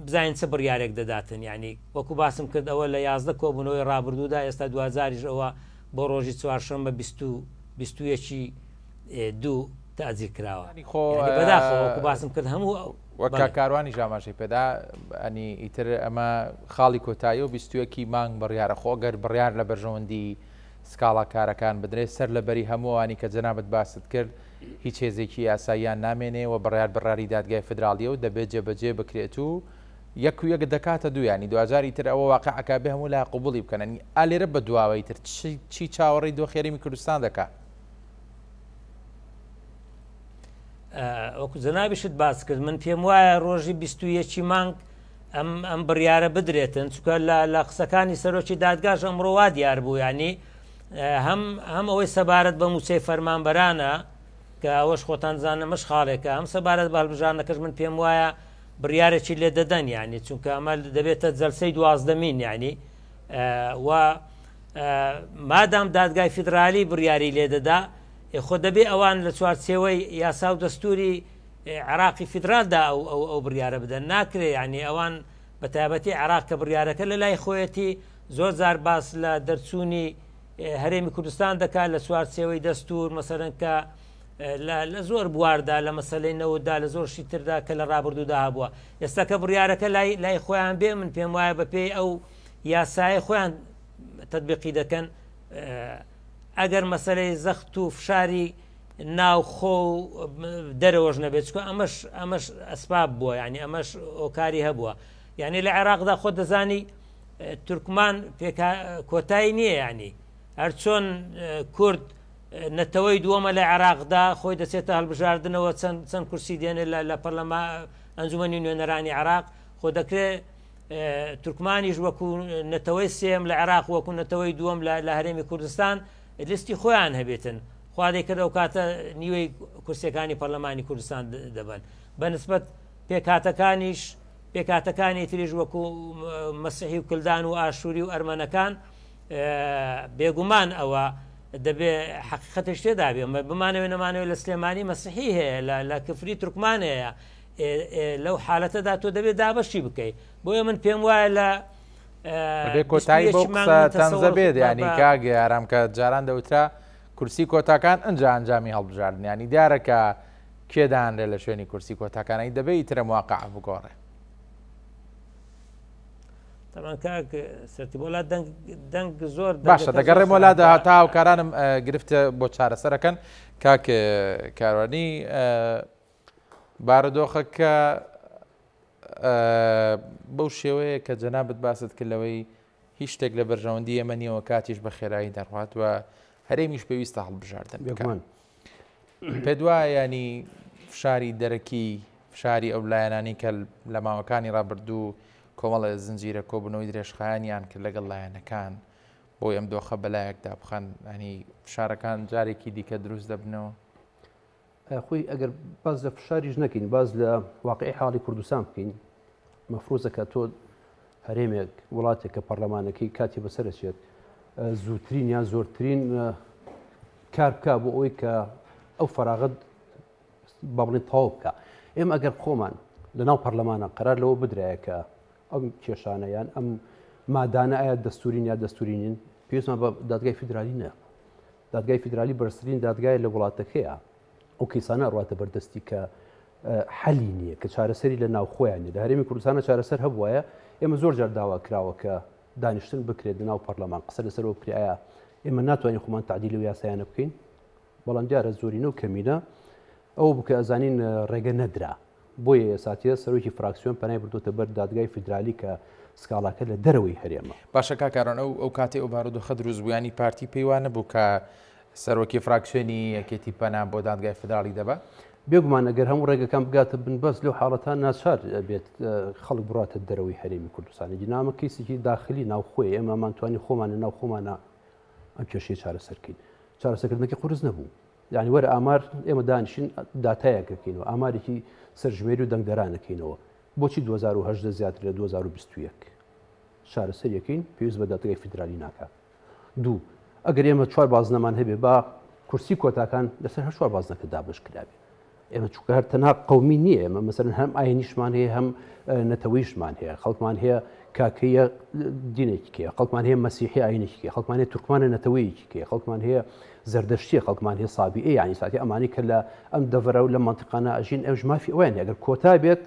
بزانین چه بڕیارێک دەداتن ینی وەکو باسم کرد ئەوە لە 11 کۆبوونەوەی ڕابردوودا ئێستا دوزاریش ئەوە بۆ ڕۆژی چوارشەممە 22 تازیر کراوە بەداخەوەکو باسم کرد هەموو وەکا کاروانی ژاماشەی پێدا ئەنی ئیتر ئەمە خاڵی کۆتایی و 22 مانگ بڕیارە خۆگەر بڕیار لە بەرژەوەندی سکاڵا کارەکان بدرێت سەر لەبەری هەمووانی کە جەنابەت باست کرد هیچ هێزێکی یاساییان نامێنێ و بڕیار بڕاری دادگای فدرالیە و دەبێت جێبەجێ بکرێت و یەک و یەک دەکاتە دوویانی دوزاری تر ئەوە واقعەکە بێ هەموو لا قوبوڵی بکەننی ئالێرە بە دواوەی تر چی چاوەڕی دۆخێریمی کوردستان دەکات وەکو جەنابیشت باس کرد من پێم وایە ڕۆژی 21 مانگ ئەم بڕیارە بدرێتن چکە لە قسەکانی سەرۆکی دادگاش ئەمڕۆوا دیار بوو ینی هەم ئەوەی سەبارەت بە موچەی فەرمانبەرانە کە ئەوەش خۆتان زانە مەش خاڵێکە ئەم سەبارەت بەڵبژانەکەش من پێم وایە بڕیارێکی لێ دەدەن ینی چونکە ئەمە دەبێتە جەلسەی 12مین ینی و مادام دادگای فیدرالی بڕیاری لێ دەدا خۆ دەبێ ئەوان لە چوارچێوەی یاسا و دەستوری عراقی فیدرالدا ئەو بڕیارە بدەن ناکرێ ینی ئەوان بە تایبەتی عراق کە بڕیارەکە لە لای خۆیەتی زۆر جار باس لە دەرچوونی هەرێمی کوردستان دەکات لە چوارچێوەی دەستور مەسەرەن کە لە زۆر بواردا لە مەسەلەی نەوەدا لە زۆرشی تردا کە لە ڕابردوودا هەبووە ئێستا کە بڕیارەکە لای خۆیان بێ من پێم وایە بەپێی ئەو یاسایە خۆیان تەطبیقی دەکەن ئەگەر مەسەلەی زەخت و فشاری ناوخۆ دەرەوەش نەبێت چکە ئەمەش ئەسباب بووە ینی ئەمەش ئۆکاری هەبووە یعنی لە عێراقدا خۆ دەزانی تورکمان کۆتایی نییە ینی هەر چۆن کورد نەتەوەی دووەمە لە عێراقدا خۆی دەچێتە هەڵبژاردنەوە چەند کورسی دێنێت لە پەرلەما ئەنجومەنی نوێنەرانی عێراق خۆ دەکرێت تورکمانیش وەکو نەتەوەی سێم لە عێراق وەکو نەتەوەی دووەم لە هەرێمی کوردستان لیستی خۆیان هەبێتن خوادێک کە ئەو کاتە نیوەی کورسەکانی پەرلەمانی کوردستان دەبن بەنسبەت پێکاتەکانی تریژ وەکو مەسیحی و کلدان و ئاشووری و ئەرمەنەکان بێگومان ئەوە دەبێ حقیقەتش تێدا بێ بمانەوێ نەمانەوێت لە سلێمانی مەسیحی هەیە لە کفری تورکمان هەیە لەو حالەتەدا تۆ دەبێت دابەشی بکەیت بۆیە من پێم وایە لە کۆتایی بۆ قسەتەنزە بێت ینی کاگە ئارام کە جاران دەوترا کورسی کۆتاکان ئەنجامی هەڵبژاردن ینی دیارەکە کێدانرێ لە شوێنی کورسی کۆتاکانەی دەبێت ترە مواقع بگۆڕێ سەرتی بۆلا دەنگ زۆر باشە دەگەڕێم وڵاتە هاتا هاوکارانم گرفتە بۆ چارەسەرەکەن کاک کاروانی بارەدۆخەکە بەو شێوەیە کە جەنابەت باست کردەوەی هیچ شتێک لە بەرژەوەندی ئێمە نیەوە کاتیش بە خێرایی دەڕوات و هەرێمیش پێویستە هەڵبژاردن بکەن پێ دوایە ینی فشاری دەرەکی فشاری ئەو لایەنانی کە لە ماوەکانی ڕابردوو کۆمەڵە زنجیرە کۆبوونەوەی درێژخایانیان کرد لەگەڵ لایەنەکان بۆی ئەم دۆخە بەلایەکدا بخەن ینی فشارەکان جارێکی دیکە دروست دەبنەوە خۆی ئەگەر باز لە فشاریش نەکەین باز لە واقعی حاڵی کوردستان بکەین مەفرۆزەکە تۆ هەرێمێک وڵاتێک کە پەرلەمانەکەی کاتی بەسەرچێت زووترین یان زۆرترین کار بکە بۆ ئەوەی کە ئەو فەراغت با بڵێن تەواو بکە ئێمە ئەگەر خۆمان لەناو پەرلەمانە قەرار لەوە بدرایە کە ئەم کێشانەیان ئەم مادانە ئایا دەستورین یا دەستورینین پێویستمان بە دادگای فیدرالی نە دادگای فیدرالی بەرزترین دادگای لە وڵاتەکەیە ئەو کەیسانە ڕاتە بەردەستی کە حەلی نییە کە چارەسەری لە ناو خۆیانە لە هەرێمی کوردستانە چارەسەر هەبووایە ئێمە زۆر جار داوا کراوە کە دانیشتن بکرێت لە ناو پەرلەمان قسە لەسەرەوە بکرایە ئێمە ناتوانین خۆمان تعدیل و یاسایانە بکەین بەڵام دیارە زۆرینە و کەمینە ئەو بکە ئەزانین ڕێگە نەدرا بۆیە ساتیە سەرۆکی فراکسیۆن پەنای بردوتە بەر دادگای فیدرالی کە سکاڵاکە لە دەرەوەی هەرێمە باشە کاکاران ئەو کاتێ ئەو بارودۆخە دروست بوویانی پارتی پەیوانە بوو کە سەرۆکی فراکسیۆنی یەکێتی پەنا بۆ دادگای فیدرالی دەبە بێگومان ئەگەر هەموو ڕێگەکان بگاتە بنبەست لەو حاڵەتان ناچار بێت خەڵک بڕاتە دەرەوەی هەرێمی کوردستانی جنامە کەیسێکی داخلی ناوخۆی ئێمەمانتوانی خۆمانە ناو خۆمانە ئەم کێشەی چارەسەرکەین چارەسەرکردنەکەی قورس نەبوو یعنی وەرە ئامار ئێمە دانیشین داتایەکەکەینەوە ئامارێکی سەرژمێری و دەنگدەرانەکەینەوە بۆچی 2010 زیاتر لە 2021 چارەسەریەکەین پێویست بە دادگای فیدرالی ناکات دوو ئەگەر ئێمە چوار بازنەمان هەبێ با کورسی کۆتاکان لەسەر هەر چوار بازنەکە دابش کرابێ ئێمە چووکە هەر تەنها قەومی نییە، ئێمە مەسەرەن هەم ئاینیشمان هەیە هەم نەتەوەیشمان هەیە، خەڵکمان هەیە کاکەیە دینێکی کێ، خەڵکمان هەیە مەسیحی ئاینێکی کێ، خەڵکمان هەیە تورکمانە نەتەوەیەکی کێ، خەڵکمان هەیە زەردەشتیە، خەڵکمان هەیە سابیئە، یعنی ساتی ئەمانی کە لە ئەم دەڤەرە و لە منتیقانە ئەژین ئەوش مافی ئەویان ئەگەر کۆتا بێت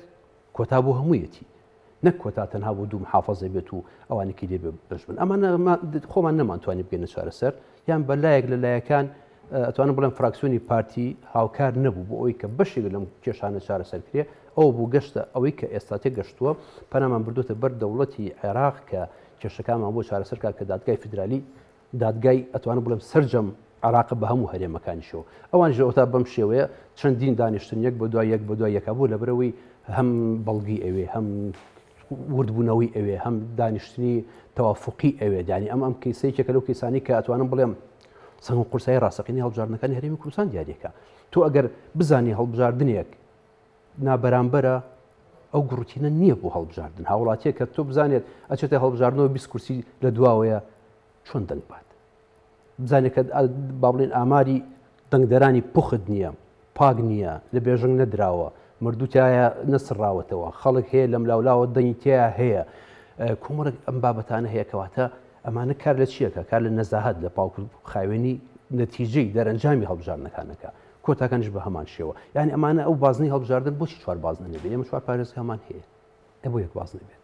کۆتا بۆ هەموویەتی نەک کۆتا تەنها بۆ دوو محافەزە بێت و ئەوانێکی لێ بەش بن. ئەمانە خۆمان نەمانتوانی بگەینە چارەسەر، یان بەلایەک لە لایەکان ئەتوانم بڵێم فراکسیۆنی پارتی هاوکار نەبوو بۆ ئەوی کە بەشێک لەم کێشانە چارەسەرکرێ، ئەو بوو گەشتە ئەوەی کە ئێستا تێگەشتووە پەنامان بردوتە بەر دەوڵەتی عێراق کە کێشەکانمان بۆ چارەسەرکا کە دادگای فیدرالی دادگای ئەتوانم بڵێم سەرجەم عێراق بە هەموو هەرێمەکانیشەوە. ئەوان ژەوتا بەم شێوەیە چەندین دانیشتن یەک بە دوای یەک بە دوای یەکا بوو لەبەرەوەی هەم بەڵگی ئەوێ هەم وردبوونەوەی ئەوێ هەم دانیشتنی تەوافقی ئەوێ، یعنی ئەم کەیسەیەکە لەو کەیسانی کە ئەتوانم بڵێم سەنگ و قورسایی ڕاستەقینی هەڵبژاردنەکانی هەرێمی کوردستان دیارێکە. تۆ ئەگەر بزانی هەڵبژاردنێک نابەرامبەرە ئەو گڕوتینە نییە بۆ هەڵبژاردن، هاوڵاتیە کە تۆ بزانێت ئەچێتە هەڵبژاردنەوە 20 کورسی لە دواوەیە چۆن دەنگ بات، بزانێت کە با بڵێن ئاماری دەنگدەرانی پوخت نییە، پاک نییە، لە بێژنگ نەدراوە، مردوتیایە نەسڕاوەتەوە، خەڵک هەیە لەم لاولاوە دەنگیتیایە هەیە، کۆمەڵێک ئەم بابەتانە هەیە کەواتە ئەمانە کار لە چیەکە؟ کار لە نەزاهەت لە پاڵ خاوێنی نەتیجەی دەرەنجامی هەڵبژاردنەکانەکە، کۆتاکانش بە هەمان شێوە. یعنی ئەمانە ئەو بازنەی هەڵبژاردن بۆچی چوار بازنە نەبێت؟ ئێمە چوار پارێزگا هەمان هەیە، بۆ یەک باز نەبێت.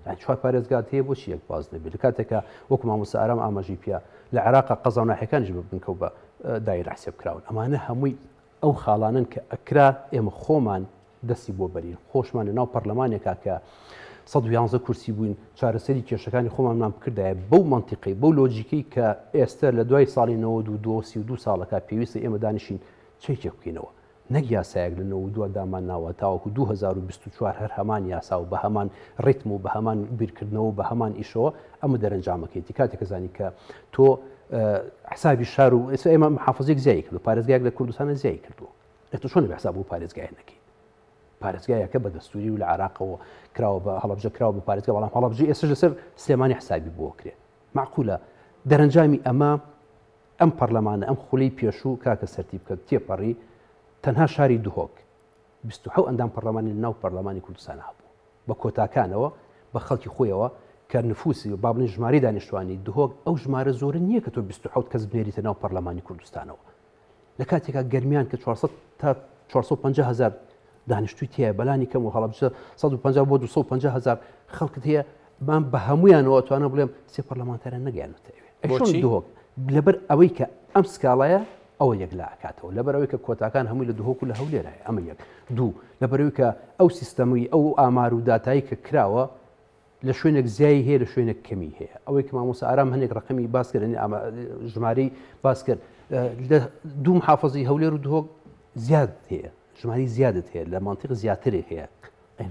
یعنی چوار پارێزگات هەیە بۆچی یەک باز نەبێت؟ لە کاتێکە وەکو مامۆستا ئارام ئاماژی پیا لە عێراقا قەزا و ناحیەکانیش ببنکەوت بە دایرە حسێب کراون. ئەمانە هەمووی ئەو خاڵانن کە ئەکرا ئێمە خۆمان دەستی بۆ بەرین، خۆشمان لە ناو پەرلەمانێکا کە 111 کورسی بووین چارەسەری کێشەکانی خۆمانمان بکردایە بەو منتیقی بەو لۆجیکی کە ئێستا لە دوای ساڵی 92 ساڵەکە پێویستە ئێمە دانیشین چێکێک بکەینەوە، نەک یاسایەک لە 92 دامان ناوە تاوەکو 2024 هەر هەمان یاسا و بە هەمان ڕیتم و بە هەمان بیرکردنەوە بە هەمان ئیشەوە ئەمە دەرەنجامەکەیتی. کاتێکە زانی کە تۆ حسابی شار و ئێمە محافزێک زیای کردو، پارێزگایەک لە کوردستانە زیای کردووە، ئێتە چۆن بە حساب بۆ پارێزگای نەکەی؟ پارێزگایەکە بە دەستوری و لە عێراقەوە کراوە بە هەڵەبجە کراوە بە پارێزگا، بەڵام هەڵەبجە ئێستا لەسەر سلێمانی حسابی بۆ کرێ. معقولە دەرەنجامی ئەم پەرلەمانە ئەم خولەی پێشوو کاکە سەرتی بکە تێپەڕی تەنها شاری دوهۆک 27 ئەندام پەرلەمانی ناو پەرلەمانی کوردستان هەبوو بە کۆتاکانەوە بە خەڵکی خۆیەوە کە نفوسی و با بڵێن ژماری دانیشتوانی دوهۆک ئەو ژمارە زۆرە نییە کە تۆ 27 کەس بنێریتە ناو پەرلەمانی کوردستانەوە لە کاتێکا گەرمیان کە 400 تا 450 هزار دانیشتوی تایە بەلانی کەم و هەڵبجە 150 بۆ 250 هزار خەڵکت هەیە بام بە هەمویانەوە توانە بڵێم سێ پەرلەمانتارە نەگەیانێتەوێ دوهۆک لەبەر ئەوەی کە ئەم سکاڵایە ئەوە یەک لا ئاکاتەوە لەبەر ئەوەی کە کۆتاکان هەمووی لە دوهۆک و لە هەولێرایە ئەمە یەک دوو لەبەرەوەی کە ئەو سیستەمی ئەو ئامار و داتایی کە کراوە لە شوێنێک زیایی هەیە لە شوێنێک کەمی هەیە ئەوەی کە مامۆستا ئارام هەنێک ڕقمی باس کرد ژمارەی باس کرد لە دوو محافەزەی هەولێر و دوهۆک زیاد هەیە ژماری زیادت هەیە لە مانتیق زیاترێک هەیە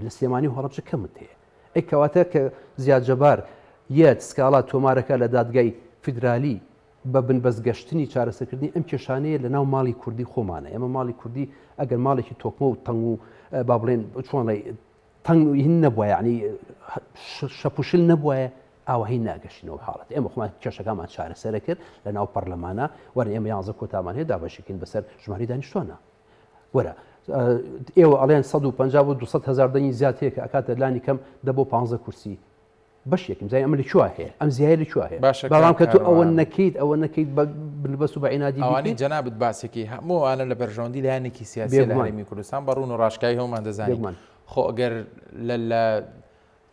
لە سلێمانی و هەڵەبجە کەمت هەیە ئەی کەواتە کە زیاد جەبار یەک سکاڵا تۆمارەکە لە دادگای فیدرالی بە بنبەستگەشتنی چارەسەرکردنی ئەم کێشانەیە لە ناو ماڵی کوردی خۆمانە ئێمە ماڵی کوردی ئەگەر ماڵێکی تۆکمە و تەنگ و با بڵێن چۆنڵێ تەنگ هین نەبووە یعنی شەپوشل نەبووە ئاوهی ناگەشتینەوە حاڵەت ئێمە خۆمان کێشەکەمان چارەسەرە کرد لە ناو پەرلەمانە وەرە ئێمە 11 کۆتامان هەیە دابەشێکین بەسەر ژماری دانیشتوانە وەرە ئێوە ئەڵێن 150 بۆ 200 هزار دەنگی زیاد هەیە کە ئەکاتە لانی کەم دەبۆ 15 کورسی بەشێکم زای ئەمە لەکوێ هەیە ئەم زیای لەکوێ هەیە بەڵام کە تۆ ئەوە نەکەیت بە بنبەست و بە عینادی ئەوانەی جەنابەت باسێکی هەمووانە لە بەرژەوەندی لایەنێکی سیاسی لە هەرێمی کوردستان بە ڕوون و ڕاشکایی هەمومان دەزانین خۆ ئەگەر لە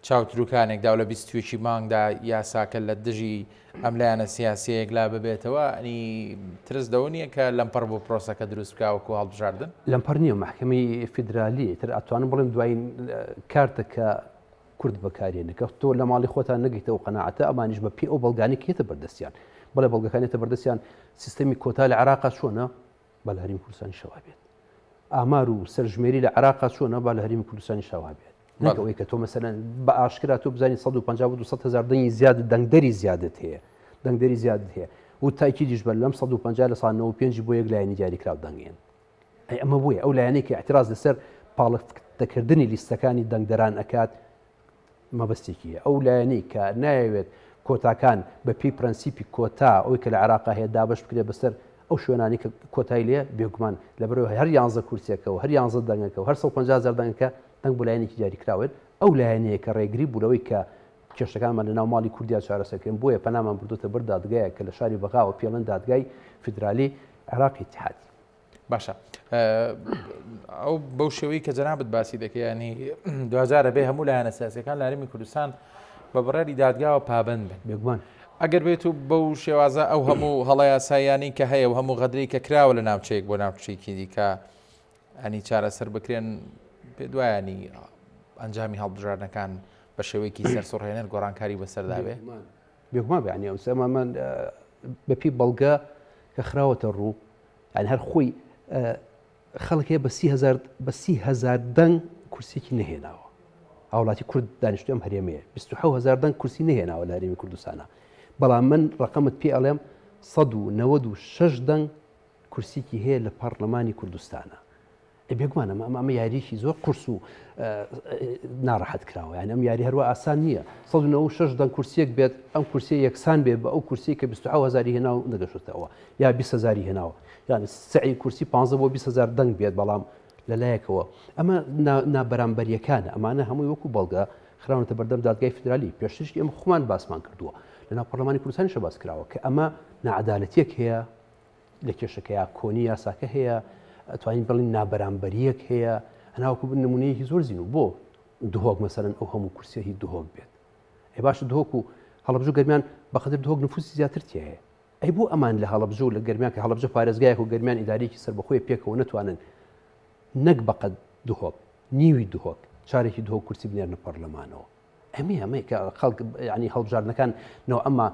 چاوتروکانێکدا و لە 20 مانگدا یاساکە لە دژی ئەم لایەنە سیاسیەک لا ببێتەوە ئەنی ترس دەوە نییە کە لەمپەر بۆ پرۆسەکە دروست بکاوەکو هەڵبژاردن لەمپەر نییە محکەمەی فیدرالی تر ئەتوانم بڵێم دوایین کارتەکە کورد بەکارێنەکە تۆ لە ماڵی خۆتان نەگەیتەوە قەناعەتە ئەمانیش بە پێ ئەو بەڵگانی کێتە بەردەستیان بەڵێ بەڵگەکانێتە بەردەستیان سیستەمی کۆتا لە عێراقا چۆنە با لە هەرێمی کوردستانی شەوا بێت ئامار و سەرژمێری لە عێراقا چۆنە با لە هەرێمی کوردستانی شەوا بێت نەکەوەی کە تۆ مەسەلەن بە ئاشکرا تۆ بزانانی 150 بۆ 200 هزار دەنگی زیاد دەنگدەری زیادت هەیە دەنگدەری زیادت هەیە و تاکیدیش بە لەم 150 لە ساڵ 95 بۆ یەک لایەنی دیاریکراو دەنگێن ئەمە بۆیە ئەو لایەنەی کە اعتراض لەسەر پاڵەکردنی لیستەکانی دەنگدەران ئەکات مەبەستێکیە ئەو لایەنەی کە نایەوێت کۆتاکان بە پێی پرەنسیپی کۆتا ئەوی کە لە عێراقا هەیە دابش بکرێت بەسەر ئەو شوێنانی کە کۆتای لێ بێگومان لەبەرەوە هەر 11 کورسێکەوە هەر 11 دەنگەکە هەر 150,000 دەنگەکە دەنگ بۆ لایەنێکی دیاریکراوێت ئەو لایەنەیە کە ڕێگری بوولەوەی کە کێشەکانمان لە ناو ماڵی کوردیا چارەسەکەن بۆیە پەنامان بردوتە بەر دادگایە کە لە شاری بەغاوە پێڵەن دادگای فیدرالی عێراقی اتحادی. باشە ئەو بەو شێوەی کە جەنابەت باسی دەکەی ینی دوجارە بێ هەموو لایەنە سیاسیەکان لە هەرێمی کوردستان بە بڕێری دادگاوە پابند بن بێگومان ئەگەر بێت و بەو شێوازە ئەو هەموو هەڵەیە سایانی کە هەیە و هەموو غەدری کە کراوە لە ناوچەیەک بۆ ناوچەیەکی دیکە ئەنی چارەسەر بکرێن پێ دوایانی ئەنجامی هەڵبژاردنەکان بە شێوەیەکی سەرسوڕهێنەر گۆڕانکاری بەسەردابێ بێگومان بێ ینی ئەوسەمان بەپی بەڵگە کە خراوەتە ڕوو ینی هەر خۆی خەڵکێ بە 30,000 دەنگ کورسێکی نهێناوە هاوڵاتی کورد دانیشتوی ئەم هەرێمەیە 27,000 دەنگ کورسی نهێناوە لە هەرێمی کوردستانە بەڵام من ڕقەمت پێ ئەڵێم 196 دەنگ کورسێکی هەیە لە پەرلەمانی کوردستانە بێگومانە ئەمە یاریشی زۆر قورس و ناڕەحەت کراوە یان ئەم یاری هەروە ئاسان نییە 196 دەنگ کورسێک بێت ئەم کورسی یەکسان بێت بە ئەو کورسی کە 27,000 هێنا و نەگەشتەوە یا 20,000 هێناوە یان سعی کورسی 15 بۆ 20,000 دەنگ بێت بەڵام لەلایەکەوە ئەمە نابەرامبەریەکانە ئەمانە هەمووی وەکو بەڵگە خراونەتە بەردەم دادگای فیدرالی پێشترشی ئەمە خۆمان باسمان کردووە لەناو پەرلەمانی کوردستانیش باس کراوە کە ئەمە نەعەدالەتیەک هەیە لە کێشەکەیە کۆنی یاساکە هەیە ئەتوانین بڵین نابەرامبەریەک هەیە هەناوەکو بن نمونەیەکی زۆر زین و بۆ دهۆک مەسەرەن ئەو هەموو کورسیەهی دهۆک بێت ئەی باشە دهۆک و هەڵەبژوو گەرمیان بەقەدر دهۆک نفوسی زیاتر تێ هەیە ئەی بۆ ئەمان لە هەڵەبژوو لە گەرمیان کە هەڵەبژە پارێزگایەک و گەرمیان ئیدارێکی سەربەخۆی پێکەوە نەتوانن نەک بەقەد دهۆک نیوی دهۆک چارێکی دهۆک کورسی بنێرنە پەرلەمانەوە ئەمەیە کە خەڵک ینی هەڵبژاردنەکان نەوە ئەمە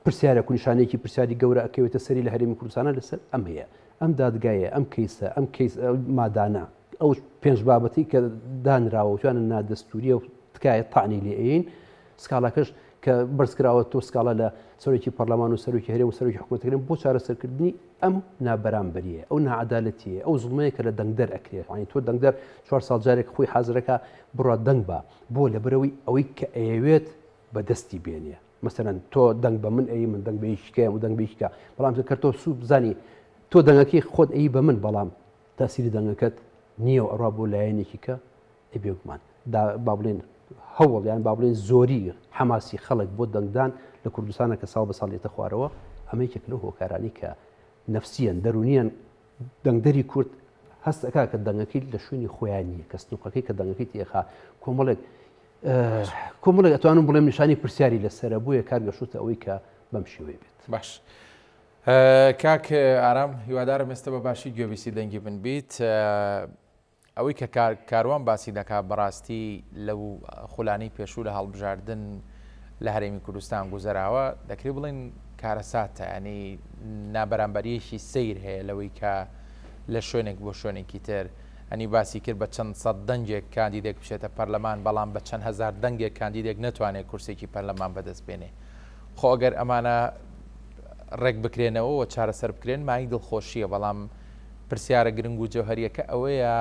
پرسیارە نیشانەیەکی پرسیاری گەورە ئەکەوێتە سەری لە هەرێمی کوردستانە لەسەر ئەم هەیە ئەم دادگایە ئەم کەیسە ئەم کەیس مادانە ئەو 5 بابەتی کە دانراوە وتوانن نادەستوریە و تکایە تاعنی لێ ئەین سکاڵاکەش کە بەرزکراوە تۆ سکاڵە لە سەرۆکی پەرلەمان و سەرۆکی هەرێم و سەرۆکی حکوومەتەکەن بۆ چارەسەرکردنی ئەم نابەرامبەریە ئەو نەعەدالەتیە ئەو زوڵمەیە کە لە دەنگدەر ئەکرێت ینی تۆ دەنگدەر 4 ساڵ جارێک خۆی حازرەکە بڕات دەنگ بە بۆ لەبەرەوەی ئەوەی کە ئەیەوێت بەدەستی بێنێ مەسەرەن تۆ دەنگ بە من ئەی من دەنگ بەیشکەیە و دەنگ بەیشکە بەڵام کە تۆ سوود بزانی تۆ دەنگەکەی خۆت ئەی بە من بەڵام تاسیری دەنگەکەت نییە و ئەڕوا بۆ لایەنێکی کە بێگومان با بڵێن هەوڵ یان با بڵێن زۆری حماسی خەڵک بۆ دەنگدان لە کوردستانە کە ساڵ بە ساڵێتە خوارەوە ئەمەیەک لەو هۆکارانی کە نەفسیەن دەرونیان دەنگدەری کورد هەستەکە کە دەنگەکەی لە شوێنی خۆیانی کە سنووقەکەی کە دەنگەکەی تێخا کۆمەڵێک ئەتوانم بڵێم نیشانی پرسیاری لەسرە بۆیە کار گەشتە ئەوەی کە بەم شێوەیە بێت باش کاک ئارام هیوادارم ئێستا بە باشی گوێبیسی دەنگی بن بیت ئەوەی کە کاروان باسی دەکات بەڕاستی لەو خولانی پێشوو لە هەڵبژاردن لە هەرێمی کوردستان گوزەراوە دەکرێت بڵین کارەساتە ینی نابەرامبەریەکی سیر هەیە لەوەی کە لە شوێنێک بۆ شوێنێکی تر ئەنی باسی کرد بە چەند سەد دەنگێک کاندیدێک بچێتە پەرلەمان بەڵام بە چەند هەزار دەنگێک کاندیدێک نەتوانێت کورسێکی پەرلەمان بەدەست بێنێ خۆ ئەگەر ئەمانە ڕێک بکرێنەوە و چارەسەر بکرێن مای دڵخۆشیە بەڵام پرسیارە گرنگ و جەوهریەکە ئەوەیە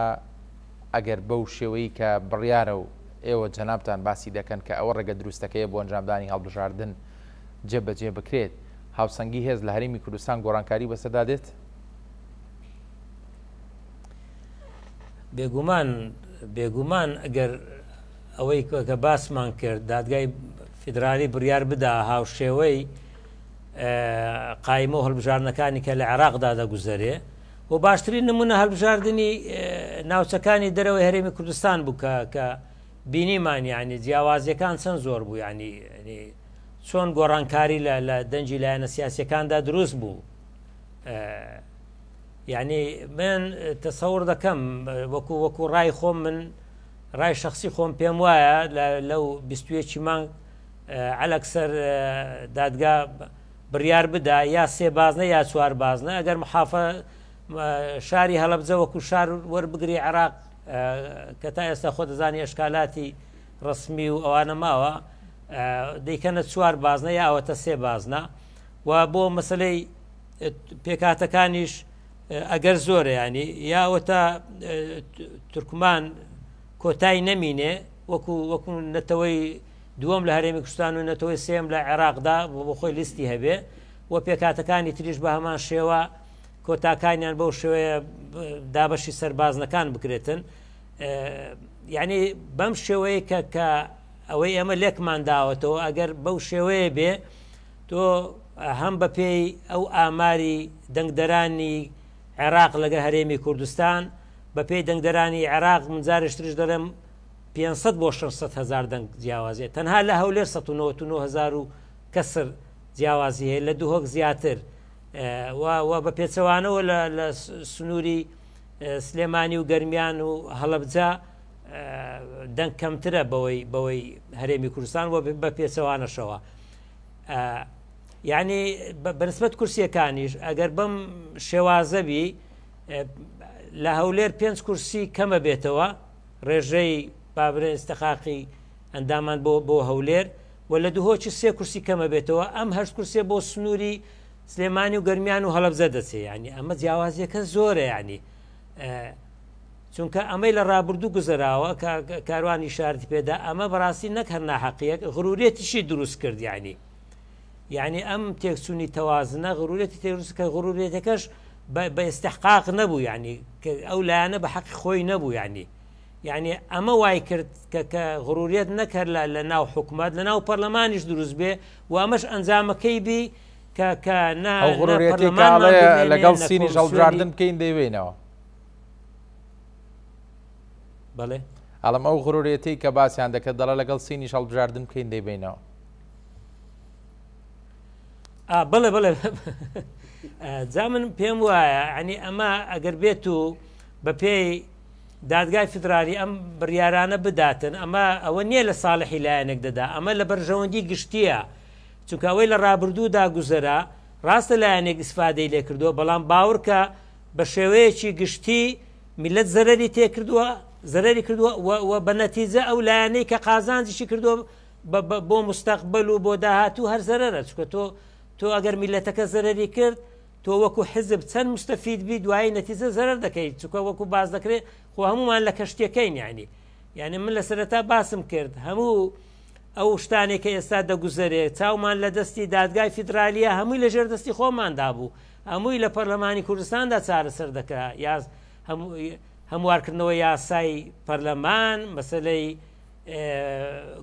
ئەگەر بەو شێوەیە کە بڕیارە و ئێوە جەنابتان باسی دەکەن کە ئەوە ڕێگە دروستەکەیە بۆ ئەنجامدانی هەڵبژاردن جێبەجێ بکرێت هاوسەنگی هێز لە هەرێمی کوردستان گۆڕانکاری بەسەردا دێت بێگومان ئەگەر ئەوەی کە باسمان کرد دادگای فیدرالی بڕیار بدا هاوشێوەی قایمە و هەڵبژاردنەکانی کە لە عێراقدا دەگوزارێ و باشترین نمونە هەڵبژاردننی ناوچەکانی دەرەوەی هەرێمی کوردستان بوو کە بینیمان ینی جیاوازیەکان چەند زۆر بوو ینی چۆن گۆڕانکاری لە دەنجی لایەنە سیاسیەکاندا دروست بوو یعنی من تەسەور دەکەم وەکو ڕای خۆم من ڕای شخصی خۆم پێم وایە لەو 21 مانگ عەلەکسەر دادگا بڕیار بدا یا 3 بازنە یا 4 بازنە ئەگەر محافە شاری هەڵەبجە وەکو شار وەربگری عێراق کە تا ئێستا خۆ دەزانی ئەشکالاتی ڕسمی و ئەوانە ماوە دەیکەنە 4 بازنە یا ئەوەتە 3 بازنە و بۆ مەسلەی پێکاتەکانیش ئەگەر زۆرە ینی یاوەتە تورکمان کۆتای نەمینێ وەکو نەتەوەی دووەم لە هەرێمی کوردستان و نەتەوەی سێم لە عێراقدا بۆ خۆی لیستی هەبێ و پێکاتەکانی تریش بە هەمان شێوە کۆتاکانیان بەو شێوەیە دابەشی سەربازنەکان بکرێتن یعنی بەم شێوەیە کە ئەوەی ئێمە لێکمان داوەتەوە ئەگەر بەو شێوەیە بێ تۆ هەم بە پێی ئەو ئاماری دەنگدەرانی عێراق لەگە هەرێمی کوردستان بە پێی دەنگدەرانی عێراق منجارشترش دەڵێم 500 بۆ 600 هزار دەنگ جیاوازیە تەنها لە هەولێر 1990 و کەسر جیاوازی هەیە لە دوو هۆک زیاتر و بە پێچەوانەوە لە سنووری سلێمانی و گەرمیان و هەڵەبجا دەنگ کەمترە بەوەی هەرێمی کوردستان و بە پێچەوانەشەوە یعنی بەنسبەت کورسیەکانیش ئەگەر بەم شێوازەبی لە هەولێر 5 کورسی کەمە بێتەوە ڕێژەی بابرە ئستەقاقی ئەندامان بۆ هەولێر و لە دووهۆکی 3 کورسی کەمە بێتەوە ئەم 8 کورسێ بۆ سنووری سلێمانی و گەرمیان و هەڵەبجە دەچێت ینی ئەمە جیاوازیەکە زۆرە ینی چونکە ئەمەی لە ڕابردوو گوزەراوە کاروانی شاردی پێدا ئەمە بەڕاستی نەک هەر ناحەقیەک غرورێتیشی دروست کرد یعنی ئەم تێکچوونی تەوازنە غرورێتی تێروست کە غرورێتەکەش بە ئستحقاق نەبوو ینی ئەو لایەنە بە حەقی خۆی نەبوو یعنی ئەمە وای کرد کە غرورێت نەکرد لە ناو حکومەت لە ناو پەرلەمانیش دروست بێ و ئەمەش ئەنجامەکەی بی کە غرورێتی لەگەڵ سینی هەڵبژاردن بکەین دەیوێنەوە بەڵێ ئەڵم ئەو غرورێتی کە باسییان دەکەت دەڵە لەگەڵ سینی هەڵبژاردن بکەین دەیبینەوە بڵێ جا من پێم وایە ینی ئەمە ئەگەر بێت و بە پێی دادگای فدرالی ئەم بڕیارانە بداتن ئەوە نییە لە ساڵحی لایەنێک دەدا ئەمە لە بەرژەوەندی گشتیە چونکە ئەوەی لە ڕابردوودا گوزەرا ڕاستە لایەنێک ئیسفادەی لێ کردووە بەڵام باورکە بە شێوەیەکی گشتی میلەت زەرەری تێکردووە زەرەری کردووە و بە نەتیجە ئەو لایەنەی کە قازانجیشی کردووە بۆ مستەقبل و بۆ داهاتوو هەر زەرەرە چکە تۆ ئەگەر میلەتەکە زەرەری کرد تۆ وەکو حزب چەند مستەفید بی دوایی نەتیجە زەرەر دەکەیت چکە وەکو باز دەکرێت خۆ هەمومان لە کەشتەکەین یعنی من لە سەرەتا باسم کرد هەموو ئەو شتانێک کە ئێستا دەگوزەرێت چاومان لە دەستی دادگای فیدرالیە هەمووی لە ژێر دەستی خۆماندا بوو هەمووی لە پەرلەمانی کوردستاندا چارەسەر دەکرا یا هەموارکردنەوە یاسای پەرلەمان مەسەلەی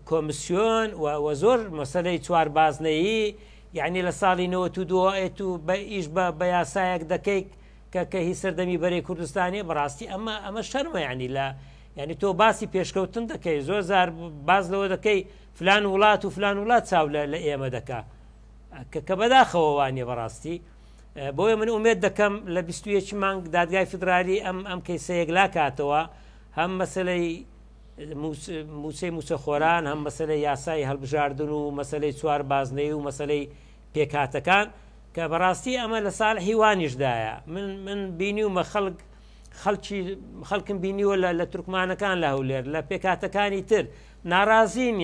کۆمیسیۆن و زۆر مەسەلەی چواربازنەیی یعنی لە ساڵی 92 و بە ئیش بە یاسایەک دەکەیت کە هی سەردەمی بەرەی کوردستانی بەڕاستی ئەمە شەرمە ینی تۆ باسی پێشکەوتن دەکەی زۆر زار باز لەوە دەکەی فلان وڵات چاو لە ئێمە دەکا کە بەداخەوەوانێ بەڕاستی بۆیە من ئومێد دەکەم لە 21 مانگ دادگای فدرالی ئەم کەیسەیەک لا کاتەوە هەم مەسەلەی موچەخۆران هەم مەسەلەی یاسای هەڵبژاردن و مەسەلەی چواربازنەی و مەسەلەی پێکاتەکان کە بەڕاستی ئەمە لە ساڵحی وانیشدایە من بینیومە خەڵکم بینیوە لە تورکمانەکان لە هەولێر لە پێکاتەکانی تر ناڕازین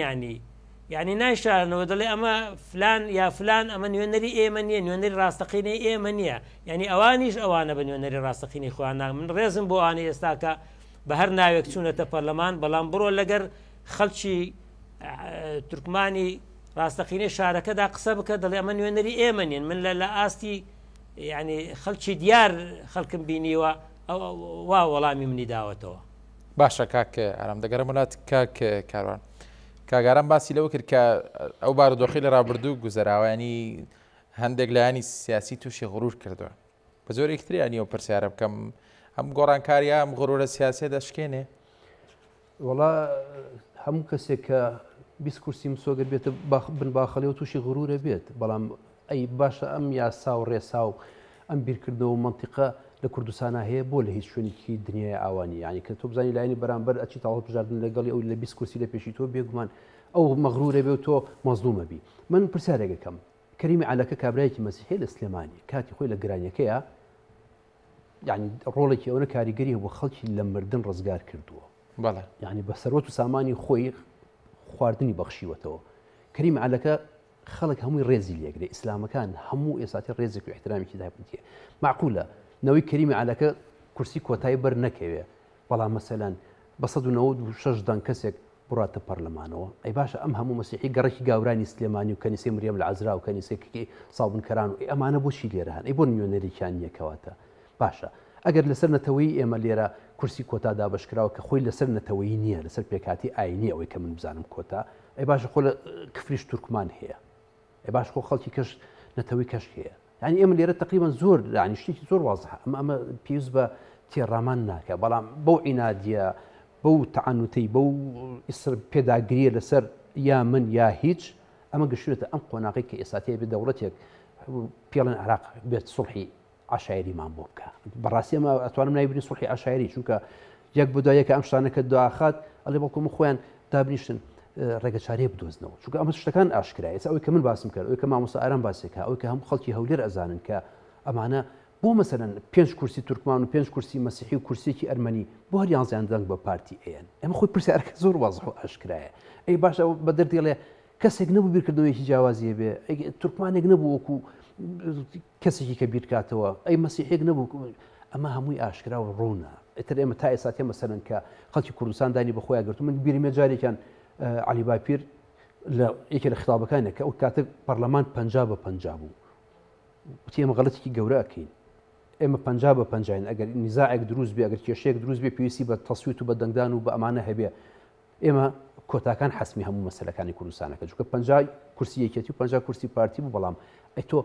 یعنی نایشارنەوە دەڵێ ئەمە فلان یا فلان ئەمە نوێنەری ئێمە نییە نوێنەری ڕاستەقینەی ئێمە نییە یعنی ئەوانیش ئەوانە بە نوێنەری ڕاستەقینی خۆیان من ڕێزم بۆ ئانی ئێستاکە بە هەر ناوێک چوونەتە پەرلەمان بەڵام بڕۆ لەگەر خەڵکی تورکمانی ڕاستەقینەی شارەکەدا قسە بکە دەڵێ ئەمە نوێنەری ئێمە نین من لە ئاستی یعنی خەڵکی دیار خەڵکم بینیوە وا وەڵامی منی داوەتەوە باشە کاک ئارام دەگەرم وڵات کاک کاروان کاگاران باسی لەوە کرد کە ئەو بارودۆخی لە ڕابردوو گوزەراوانی هەندێک لایانی سیاسی تووشی غرور کردووە بە زۆرێکتریانی ئەو پرسیارە بکەم هەم گۆڕانکاریە ئەم غرورە سیاسی دەشکێنێ وڵا هەموو کەسێک کە 20 کورسی مسۆگەر بێتە بن باخەڵێ و تووشی غرورە بێت بەڵام ئەی باشە ئەم یاسا و ڕێسا و ئەم بیرکردنەوە منتیقە لە کوردستانە هەیە بۆ لە هیچ شوێنێکی دنیای ئاوانی یعنی کە تۆ بزانانی لایەنی بەرامبەر ئەچی تاڵ بژاردن لەگەڵی ئەو لە 20 کورسی لە پێشی تۆ بێگومان ئەو مەغرورە بێ و تۆ مەزلومە بی من پرسیارێکەکەم کەریمی عەلەکە کابرایەکی مەسیحی لە سلێمانی کاتی خۆی لە گرانیەکەیە یعنی ڕۆڵێکی ئەوە کاریگەری بۆ خەڵکی لە مردن ڕزگار کردووە بەڵێ یعنی بە سەرۆت و سامانی خۆی خواردنی بەخشیوەتەوە کەریمی عەلەکە خەڵک هەمووی ڕێزی لێگرێ ئیسلامەکان هەموو ئێساتی ڕێزێک و احترامێکی دابنتیە معقولە نەوەی کەریمی عەلەکە کورسی کۆتایی بەر نەکەوێ بەڵام مەسەلەن بە 196 دان کەسێک بڕاتە پەرلەمانەوە ئەی باشە ئەم هەموو مەسیحی گەڕێکی گاورانی سلێمانی و کەنیسەی مریەم لە عەزرا و کەنیسەیەکی ساڵبنکەران و ئەمانە بۆچی لێرە هەن ئەی بۆ نیوێنەریان یەکەواتە باشە ئەگەر لەسەر نەتەوەی ئێمە لێرە کورسی کۆتا دابشکراوە کە خۆی لەسەر نەتەوەی نییە لەسەر پێکاتی ئاینی ئەوەی کە من بزانم کۆتا ئەی باشە خۆ لە کفریش تورکمان هەیە ئەی باش خۆ خەڵکی کەش نەتەوەی کەش هەیە یعنی ئێمە لێرە تقریبا زۆر یعنی شتێکی زۆر وازح ئەمە پێویست بە تێڕامان ناکە بەڵام بەو عینادیە بەو تەعانوتەی بەو پێداگریە لەسەر یا من یا هیچ ئەمە گەشتێتە ئەم قۆناغی کە ئێستاتەیە بێت دەوڵەتێک پێڵێن عراق بێت سڵحی عشایریمان بۆ بکە بەڕاستی ئەمە ئەتوانم نایبنی سڵحی عشایری چونکە یەک بۆ دوایەکە ئەم شتانەکە دواخات ئەڵێ بەڵکوم خۆیان دابنیشتن ڕێگە چارەیە بدۆزنەوە چونکە ئەمە شتەکان ئاشکرایە ئەوەی کە من باسم کرد ئەوەی کە مامۆستا ئارام باسێکە ئەوەی کە هەموو خەڵکی هەولێر ئەزانن کە ئەمانە بۆ مەسەرەن 5 کورسی تورکمان و 5 کورسی مەسیحی و کورسێکی ئەرمەنی بۆ هەر یانزیان دەنگ بە پارتی ئێن ئەمە خۆی پرسیارەکە زۆر وازح و ئاشکرایە ئەی باشە بە دەردێڵێ کەسێک نەبوو بیرکردنەوەیکی جیاوازیە بێ تورکمانێک نەبوو وەکو کەسێکی کە بیرکاتەوە ئەی مەسیحێک نەبوو ئەمە هەمووی ئاشکرا و ڕوونە ئێتر ئێمە تا ئێستا مەسەرەن کە خەڵکی کوردستان دانی بەخۆیان گرتو من بیرمێ جارێکیان علی باپیر لە یەکێ لە خطابەکانێک کە ئەو کاتە پەرلەمان 50 بە 50 بوو وتی ئێمە غەڵەتێکی گەورە ئەکەین ئێمە 50 بە 50 ئەگەر نیزاعێک دروست بێ ئەگەر کێشەیەک دروست بێ پێویستی بە تەسویت و بە دەنگدان و بە ئەمانە هەبێ ئێمە کۆتاکان حەسمی هەموو مەسەلەکانی کوردستانەکە چونکە 50 کورسی یەکێتی و 50 کورسی پارتی بوو بەڵام ئەی تۆ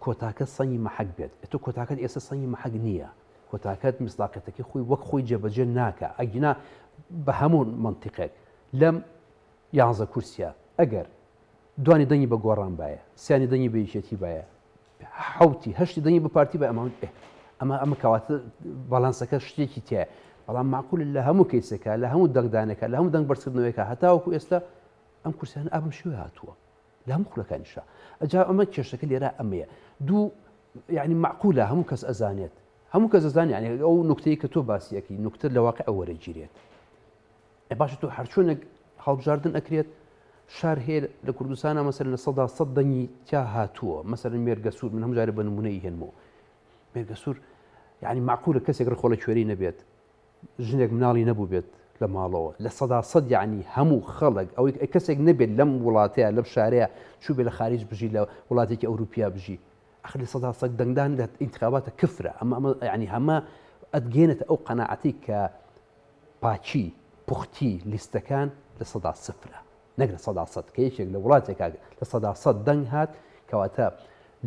کۆتاکە سەنگی مەحەک بێت تۆ کۆتاکەت ئێستا سەنگی مەحەک نییە کۆتاکەت مصداقەتەکەی خۆی وەک خۆی جێبەجێ ناکە ئەگینا بە هەموو منتیقێک لەم 11 کورسیە ئەگەر دوانی دەنگی بە گۆڕان باە سیانی دەنگی بە یەکێتی باە حوتی هەشتی دەنگی بە پارتی بە ئەمە کەواتە باڵانسەکە شتێکی تایە بەڵام معقول لە هەموو کەیسەکە لە هەموو دەنگدانەکە لە هەموو دەنگ بەرزکردنەوەیەکە هەتاوەکو ئێستا ئەم کورسیان ئابم شوێ هاتووە لە هەموو خوڵەکانیشە ئەجا ئەمە کێشەکە لێرە ئەمەیە دوو یعنی معقولە هەموو کەس ئەزانێت هەموو کەس ئەزانێت یعنی ئەو نوکتەیە کە تۆ باسیەکەی نوکتە لە واقع ئەو وەرەگیرێت باشە تۆ هەرچۆنێک هەڵبژاردن ئەکرێت شار هەیە لە کوردستانە مەسەرەن لە 100 دەنگی تا هاتووە مەسەرەن مێرگەسوور من هەموو جارێ بە نمونەی هێنمەوە مێرگەسوور یعنی معقولە کەسێک ڕخۆڵە کوێری نەبێت ژنێک مناڵی نەبوو بێت لە ماڵەوە لە 100 یعنی هەموو خەڵک ئەوەی کەسێک نەبێت لەم وڵاتەیە لەم شارەیە چوو بێ لە خارج بژی لە وڵاتێکی ئەوروپیا بژی ئەخ لە 100 دەنگدان لە ئینتخاباتە کفرە ئەمە یعنی هەمە ئەدگێنێتە ئەو قەناعەتی کە پاچی پوختی لیستەکان لە 100 سفرە نەک لە 100 کە یەکێک لە وڵاتێکا لە 100 دەنگ هات کەواتە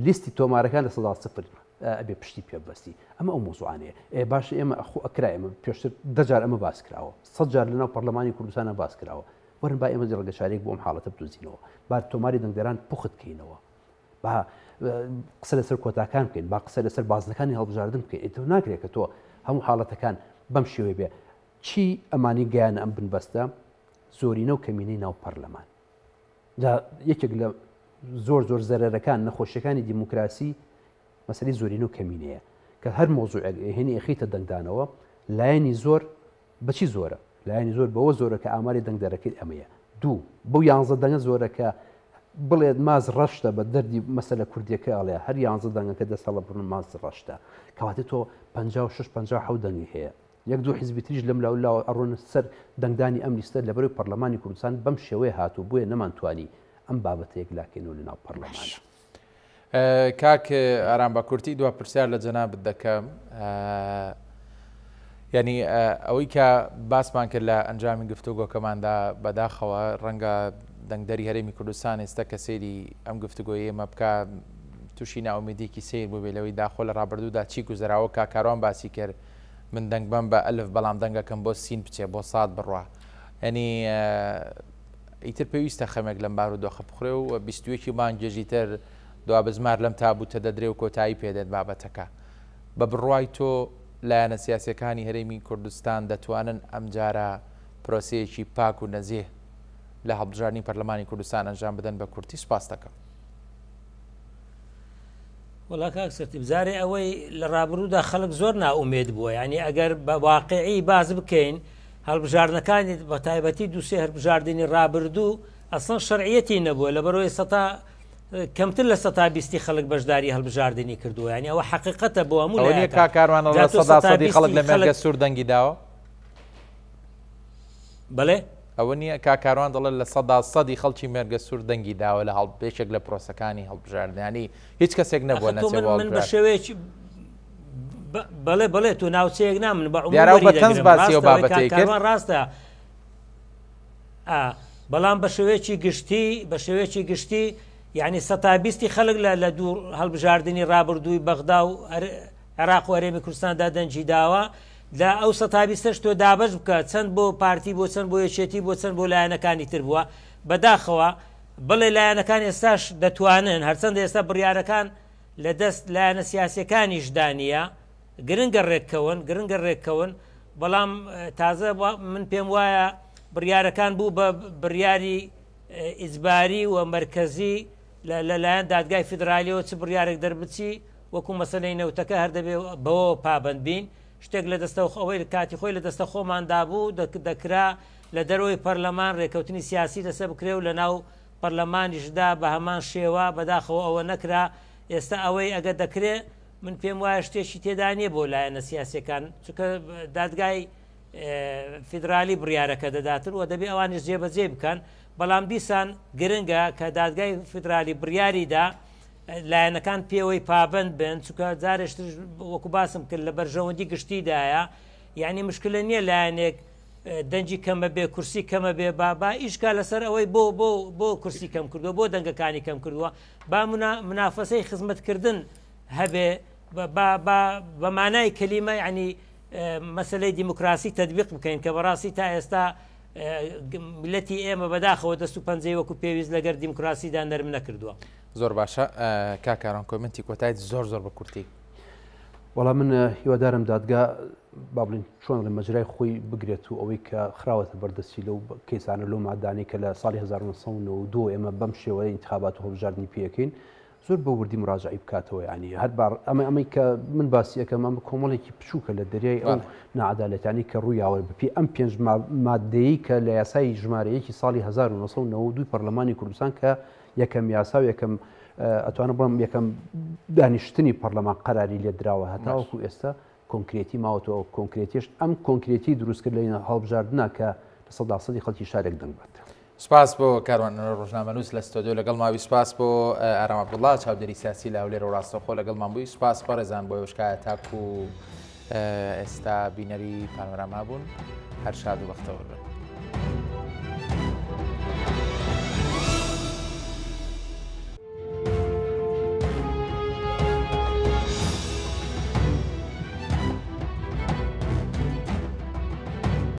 لیستی تۆمارەکان لە 100 سفر ئەبێ پشتی پێبەستی ئەمە ئەو مۆزوعانەیە باش ئێمە ئەکرا ئێمە پێشتر دەجار ئەمە باس کراوە 100 جار لەناو پەرلەمانی کوردستانە باس کراوە وەرن با ئێمە ڕێگەچارێک بۆ ئەم حاڵەتە بدۆزینەوە با تۆماری دەنگدەران پوخت بکەینەوە با قسە لەسەر کۆتاکان بکەین با قسە لەسەر بازنەکانی هەڵبژاردن بکەین ئێتر ناکرێت کە تۆ هەموو حاڵەتەکان بەم شێوەیە بێ چی ئەمانی گیانە ئەم بنبەستە زۆرینە و کەمینەی ناو پەرلەمان یەکێک لە زۆر زەرەرەکان نەخۆشیەکانی دیموکراسی مەسەلەی زۆرینە و کەمینەیە کە هەر مۆزوعێک هێنی ئەخیتە دەنگدانەوە لایەنی زۆر بەچی زۆرە لایەنی زۆر بەوە زۆرە کە ئاماری دەنگدەرەکەی ئەمەیە دوو بەو 11 دەنگە زۆرە کە بڵێت ماز ڕەشتە بە دەردی مەسەلە کوردیەکە ئاڵێ هەر 11 دەنگەکە دەسەڵە بڕن ماز ڕەشتە کەواتە تۆ 56 دەنگی هەیە یەک دوو حیزبی تریش لەم لاولاوە ئەڕۆنە سەر دەنگدانی ئەم لیستە لەبەرەوەی پەرلەمانی کوردستان بەم شێوەیە هاتوو بۆیە نەمانتوانی ئەم بابەتەیەک لاکەینەوە لەناو پەرلەمانە. کاک ئارام بە کورتی دوا پرسیار لە جەنابت دەکەم یعنی ئەوەی کە باسمان کرد لە ئەنجامی گفتوگۆکەماندا بەداخەوە ڕەنگە دەنگدەری هەرێمی کوردستان ئێستا کە سەیری ئەم گفتوگۆیە ئێمە بکە تووشی ناومێدێکی سیر بوو بێ لەوەی داخۆ لە ڕابردوودا چی گوزراوە کاکاروان باسی کرد من دەنگ بم بە ئەلف بەڵام دەنگەکەم بۆ سین بچێ بۆ ساد بڕوا ئەنی ئیتر پێویستە خەمێک لەم بار و دۆخە بخورێ و 21 مانگێژی تر دوا بزمار لەم تابوتە دەدرێ و کۆتایی پێدێت بابەتەکە بە بڕوای تۆ لایەنە سیاسەکانی هەرێمی کوردستان دەتوانن ئەم جارە پرۆسەیەکی پاک و نەزیه لە هەڵبژاردننی پەرلەمانی کوردستان ئەنجام بدەن بە کورتی سپاس دەکەم. وڵا کاک سەرتیبزارێ ئەوەی لە ڕابردوودا خەڵک زۆر ناومێد بووە یعنی ئەگەر بە واقعی باز بکەین هەڵبژاردنەکانی بە تایبەتی دووسێ هەربژاردننی ڕابردوو ئەسڵەن شەرعیەتی نەبووە لەبەرەوەی کەمتر لە 120 خەڵک بەشداری هەڵبژاردننی کردووە ینی ئەوە حقیقەتە بۆ هەموو ئەوە کاکاروان خەڵک لە مێرگە سوور دەنگی داوە بەڵێ ئەوە نییە کاکاروان دەڵێت لە سەدی خەڵکی مێرگە سوور دەنگی داوە لە پێشێک لە پرۆسەکانی هەڵبژاردنانی هیچ کەسێک نەبووە من بە شێوەیەکی بڵێ تو ناوچەیەک نامن بە تەنز باسی و بابەتێکوان ڕاستە بەڵام بە شێوەیەکی گشتی یعنی سەتابیستی خەڵک لە دوور هەڵبژاردننی ڕابردووی بەغدا و عێراق و هەرێمی کوردستاندا دەنجی داوە لە ئەو سەتابیستەش تۆ دابش بکە چەند بۆ پارتی بۆ چەند بۆ یەکێتی بۆ چەند بۆ لایەنەکانی تر بووە بەداخەوە بڵێ لایەنەکان ئێستاش دەتوانن هەرچەندە ئێستا بڕیارەکان لە دەست لایەنە سیاسیەکانیش دانیە گرنگە ڕێککەون بەڵام تازە من پێم وایە بڕیارەکان بوو بە بڕیاری ئیجباری و مرکزی لەلایەن دادگای فیدرالیەوە چ بڕیارێک دەربچی وەکو مەسەلەی نەوتەکە هەردەبێ بەوە پابند بین شتێک لە دەستە ئەوەی کاتی خۆی لە دەستە خۆماندا بوو دەکرا لە دەرەوەی پەرلەمان ڕێکەوتنی سیاسی لەسەر بکرێ و لە ناو پەرلەمانیشدا بە هەمان شێوە بەداخەوە ئەوە نەکرا ئێستا ئەوەی ئەگە دەکرێت من پێم وایە شتێکی تێدا نیە بۆ لایەنە سیاسەکان چونکە دادگای فیدرالی بڕیارەکە دەداتن و دەبێت ئەوانش جێبەجێ بکەن بەڵام دیسان گرنگە کە دادگای فیدرالی بڕیاریدا لایەنەکان پێوەی پابند بن چونکە جارێشتر وەکو باسم کرد لە بەرژەوەندی گشتیدایە یعنی مشکلە نییە لایەنێک دەنجی کەمە بێ کورسی کەمە بێ با ئیشکا لەسەر ئەوەی بۆ کورسی کەم کردووە بۆ دەنگەکانی کەم کردووە با منافەسەی خزمەتکردن هەبێ بە مانای کەلیمە ینی مەسلەی دیموکراسی تەطبیق بکەین کە بەڕاستی تا ئێستا ملەتی ئێمە بەداخەوە دەست و پەنجەی وەکو پێویست لەگەر دیموکراسیدا نەرم نەکردووە. زۆر باشە کاکاران کۆمنتی کۆتایت زۆر بە کورتی. وەڵام من هیوادارم دادگا با بڵین چۆن لە مەجرای خۆی بگرێت و ئەوەی کە خراوەتە بەردەستی لەو کەیسانە لەو مادانی کە لە ساڵی 1992 ئێمە بەم شێوەیە ئینتخابات و هەڵبژاردننی پێەکەین زۆر بە وردی مراجعی بکاتەوە ینی هەر ئەمەی کە من باسی ئەەکەم ئەمە کۆمەڵێکی بچووکە لە دەریای ئەو نەعادالەتانی کە ڕوویاوە بپی ئەم پێنج مادەیە کە لە یاسای ژمارەیەکی ساڵی 1992 پەرلەمانی کوردستان کە یەکەم یاسا و یەکەم ئەتوانە بڵم یەکەم دانیشتنی پەرلەمان قەراری لێ دراوە هەتاوەکو ئێستا کۆنکرێتی ماوەتەوە کۆنکرێتیش ئەم کۆنکرێتی دروستکرد لە هەڵبژاردنە کە لە سەدی خەڵکی شارێک دەنگبێت. سپاس بۆ کاروان ڕۆژنامەنووس لە ستۆدیۆ لەگەڵ ماوی سپاس بۆ ئارام عەبدوڵڵا چاودێری سیاسی لە هەولێر و ڕاستەوخۆ لەگەڵمان بووی سپاس بەڕێزان بۆ وشکایە تاکو ئێستا بینەری پانۆراما بوون هەر شاد و بەختەوەر بن.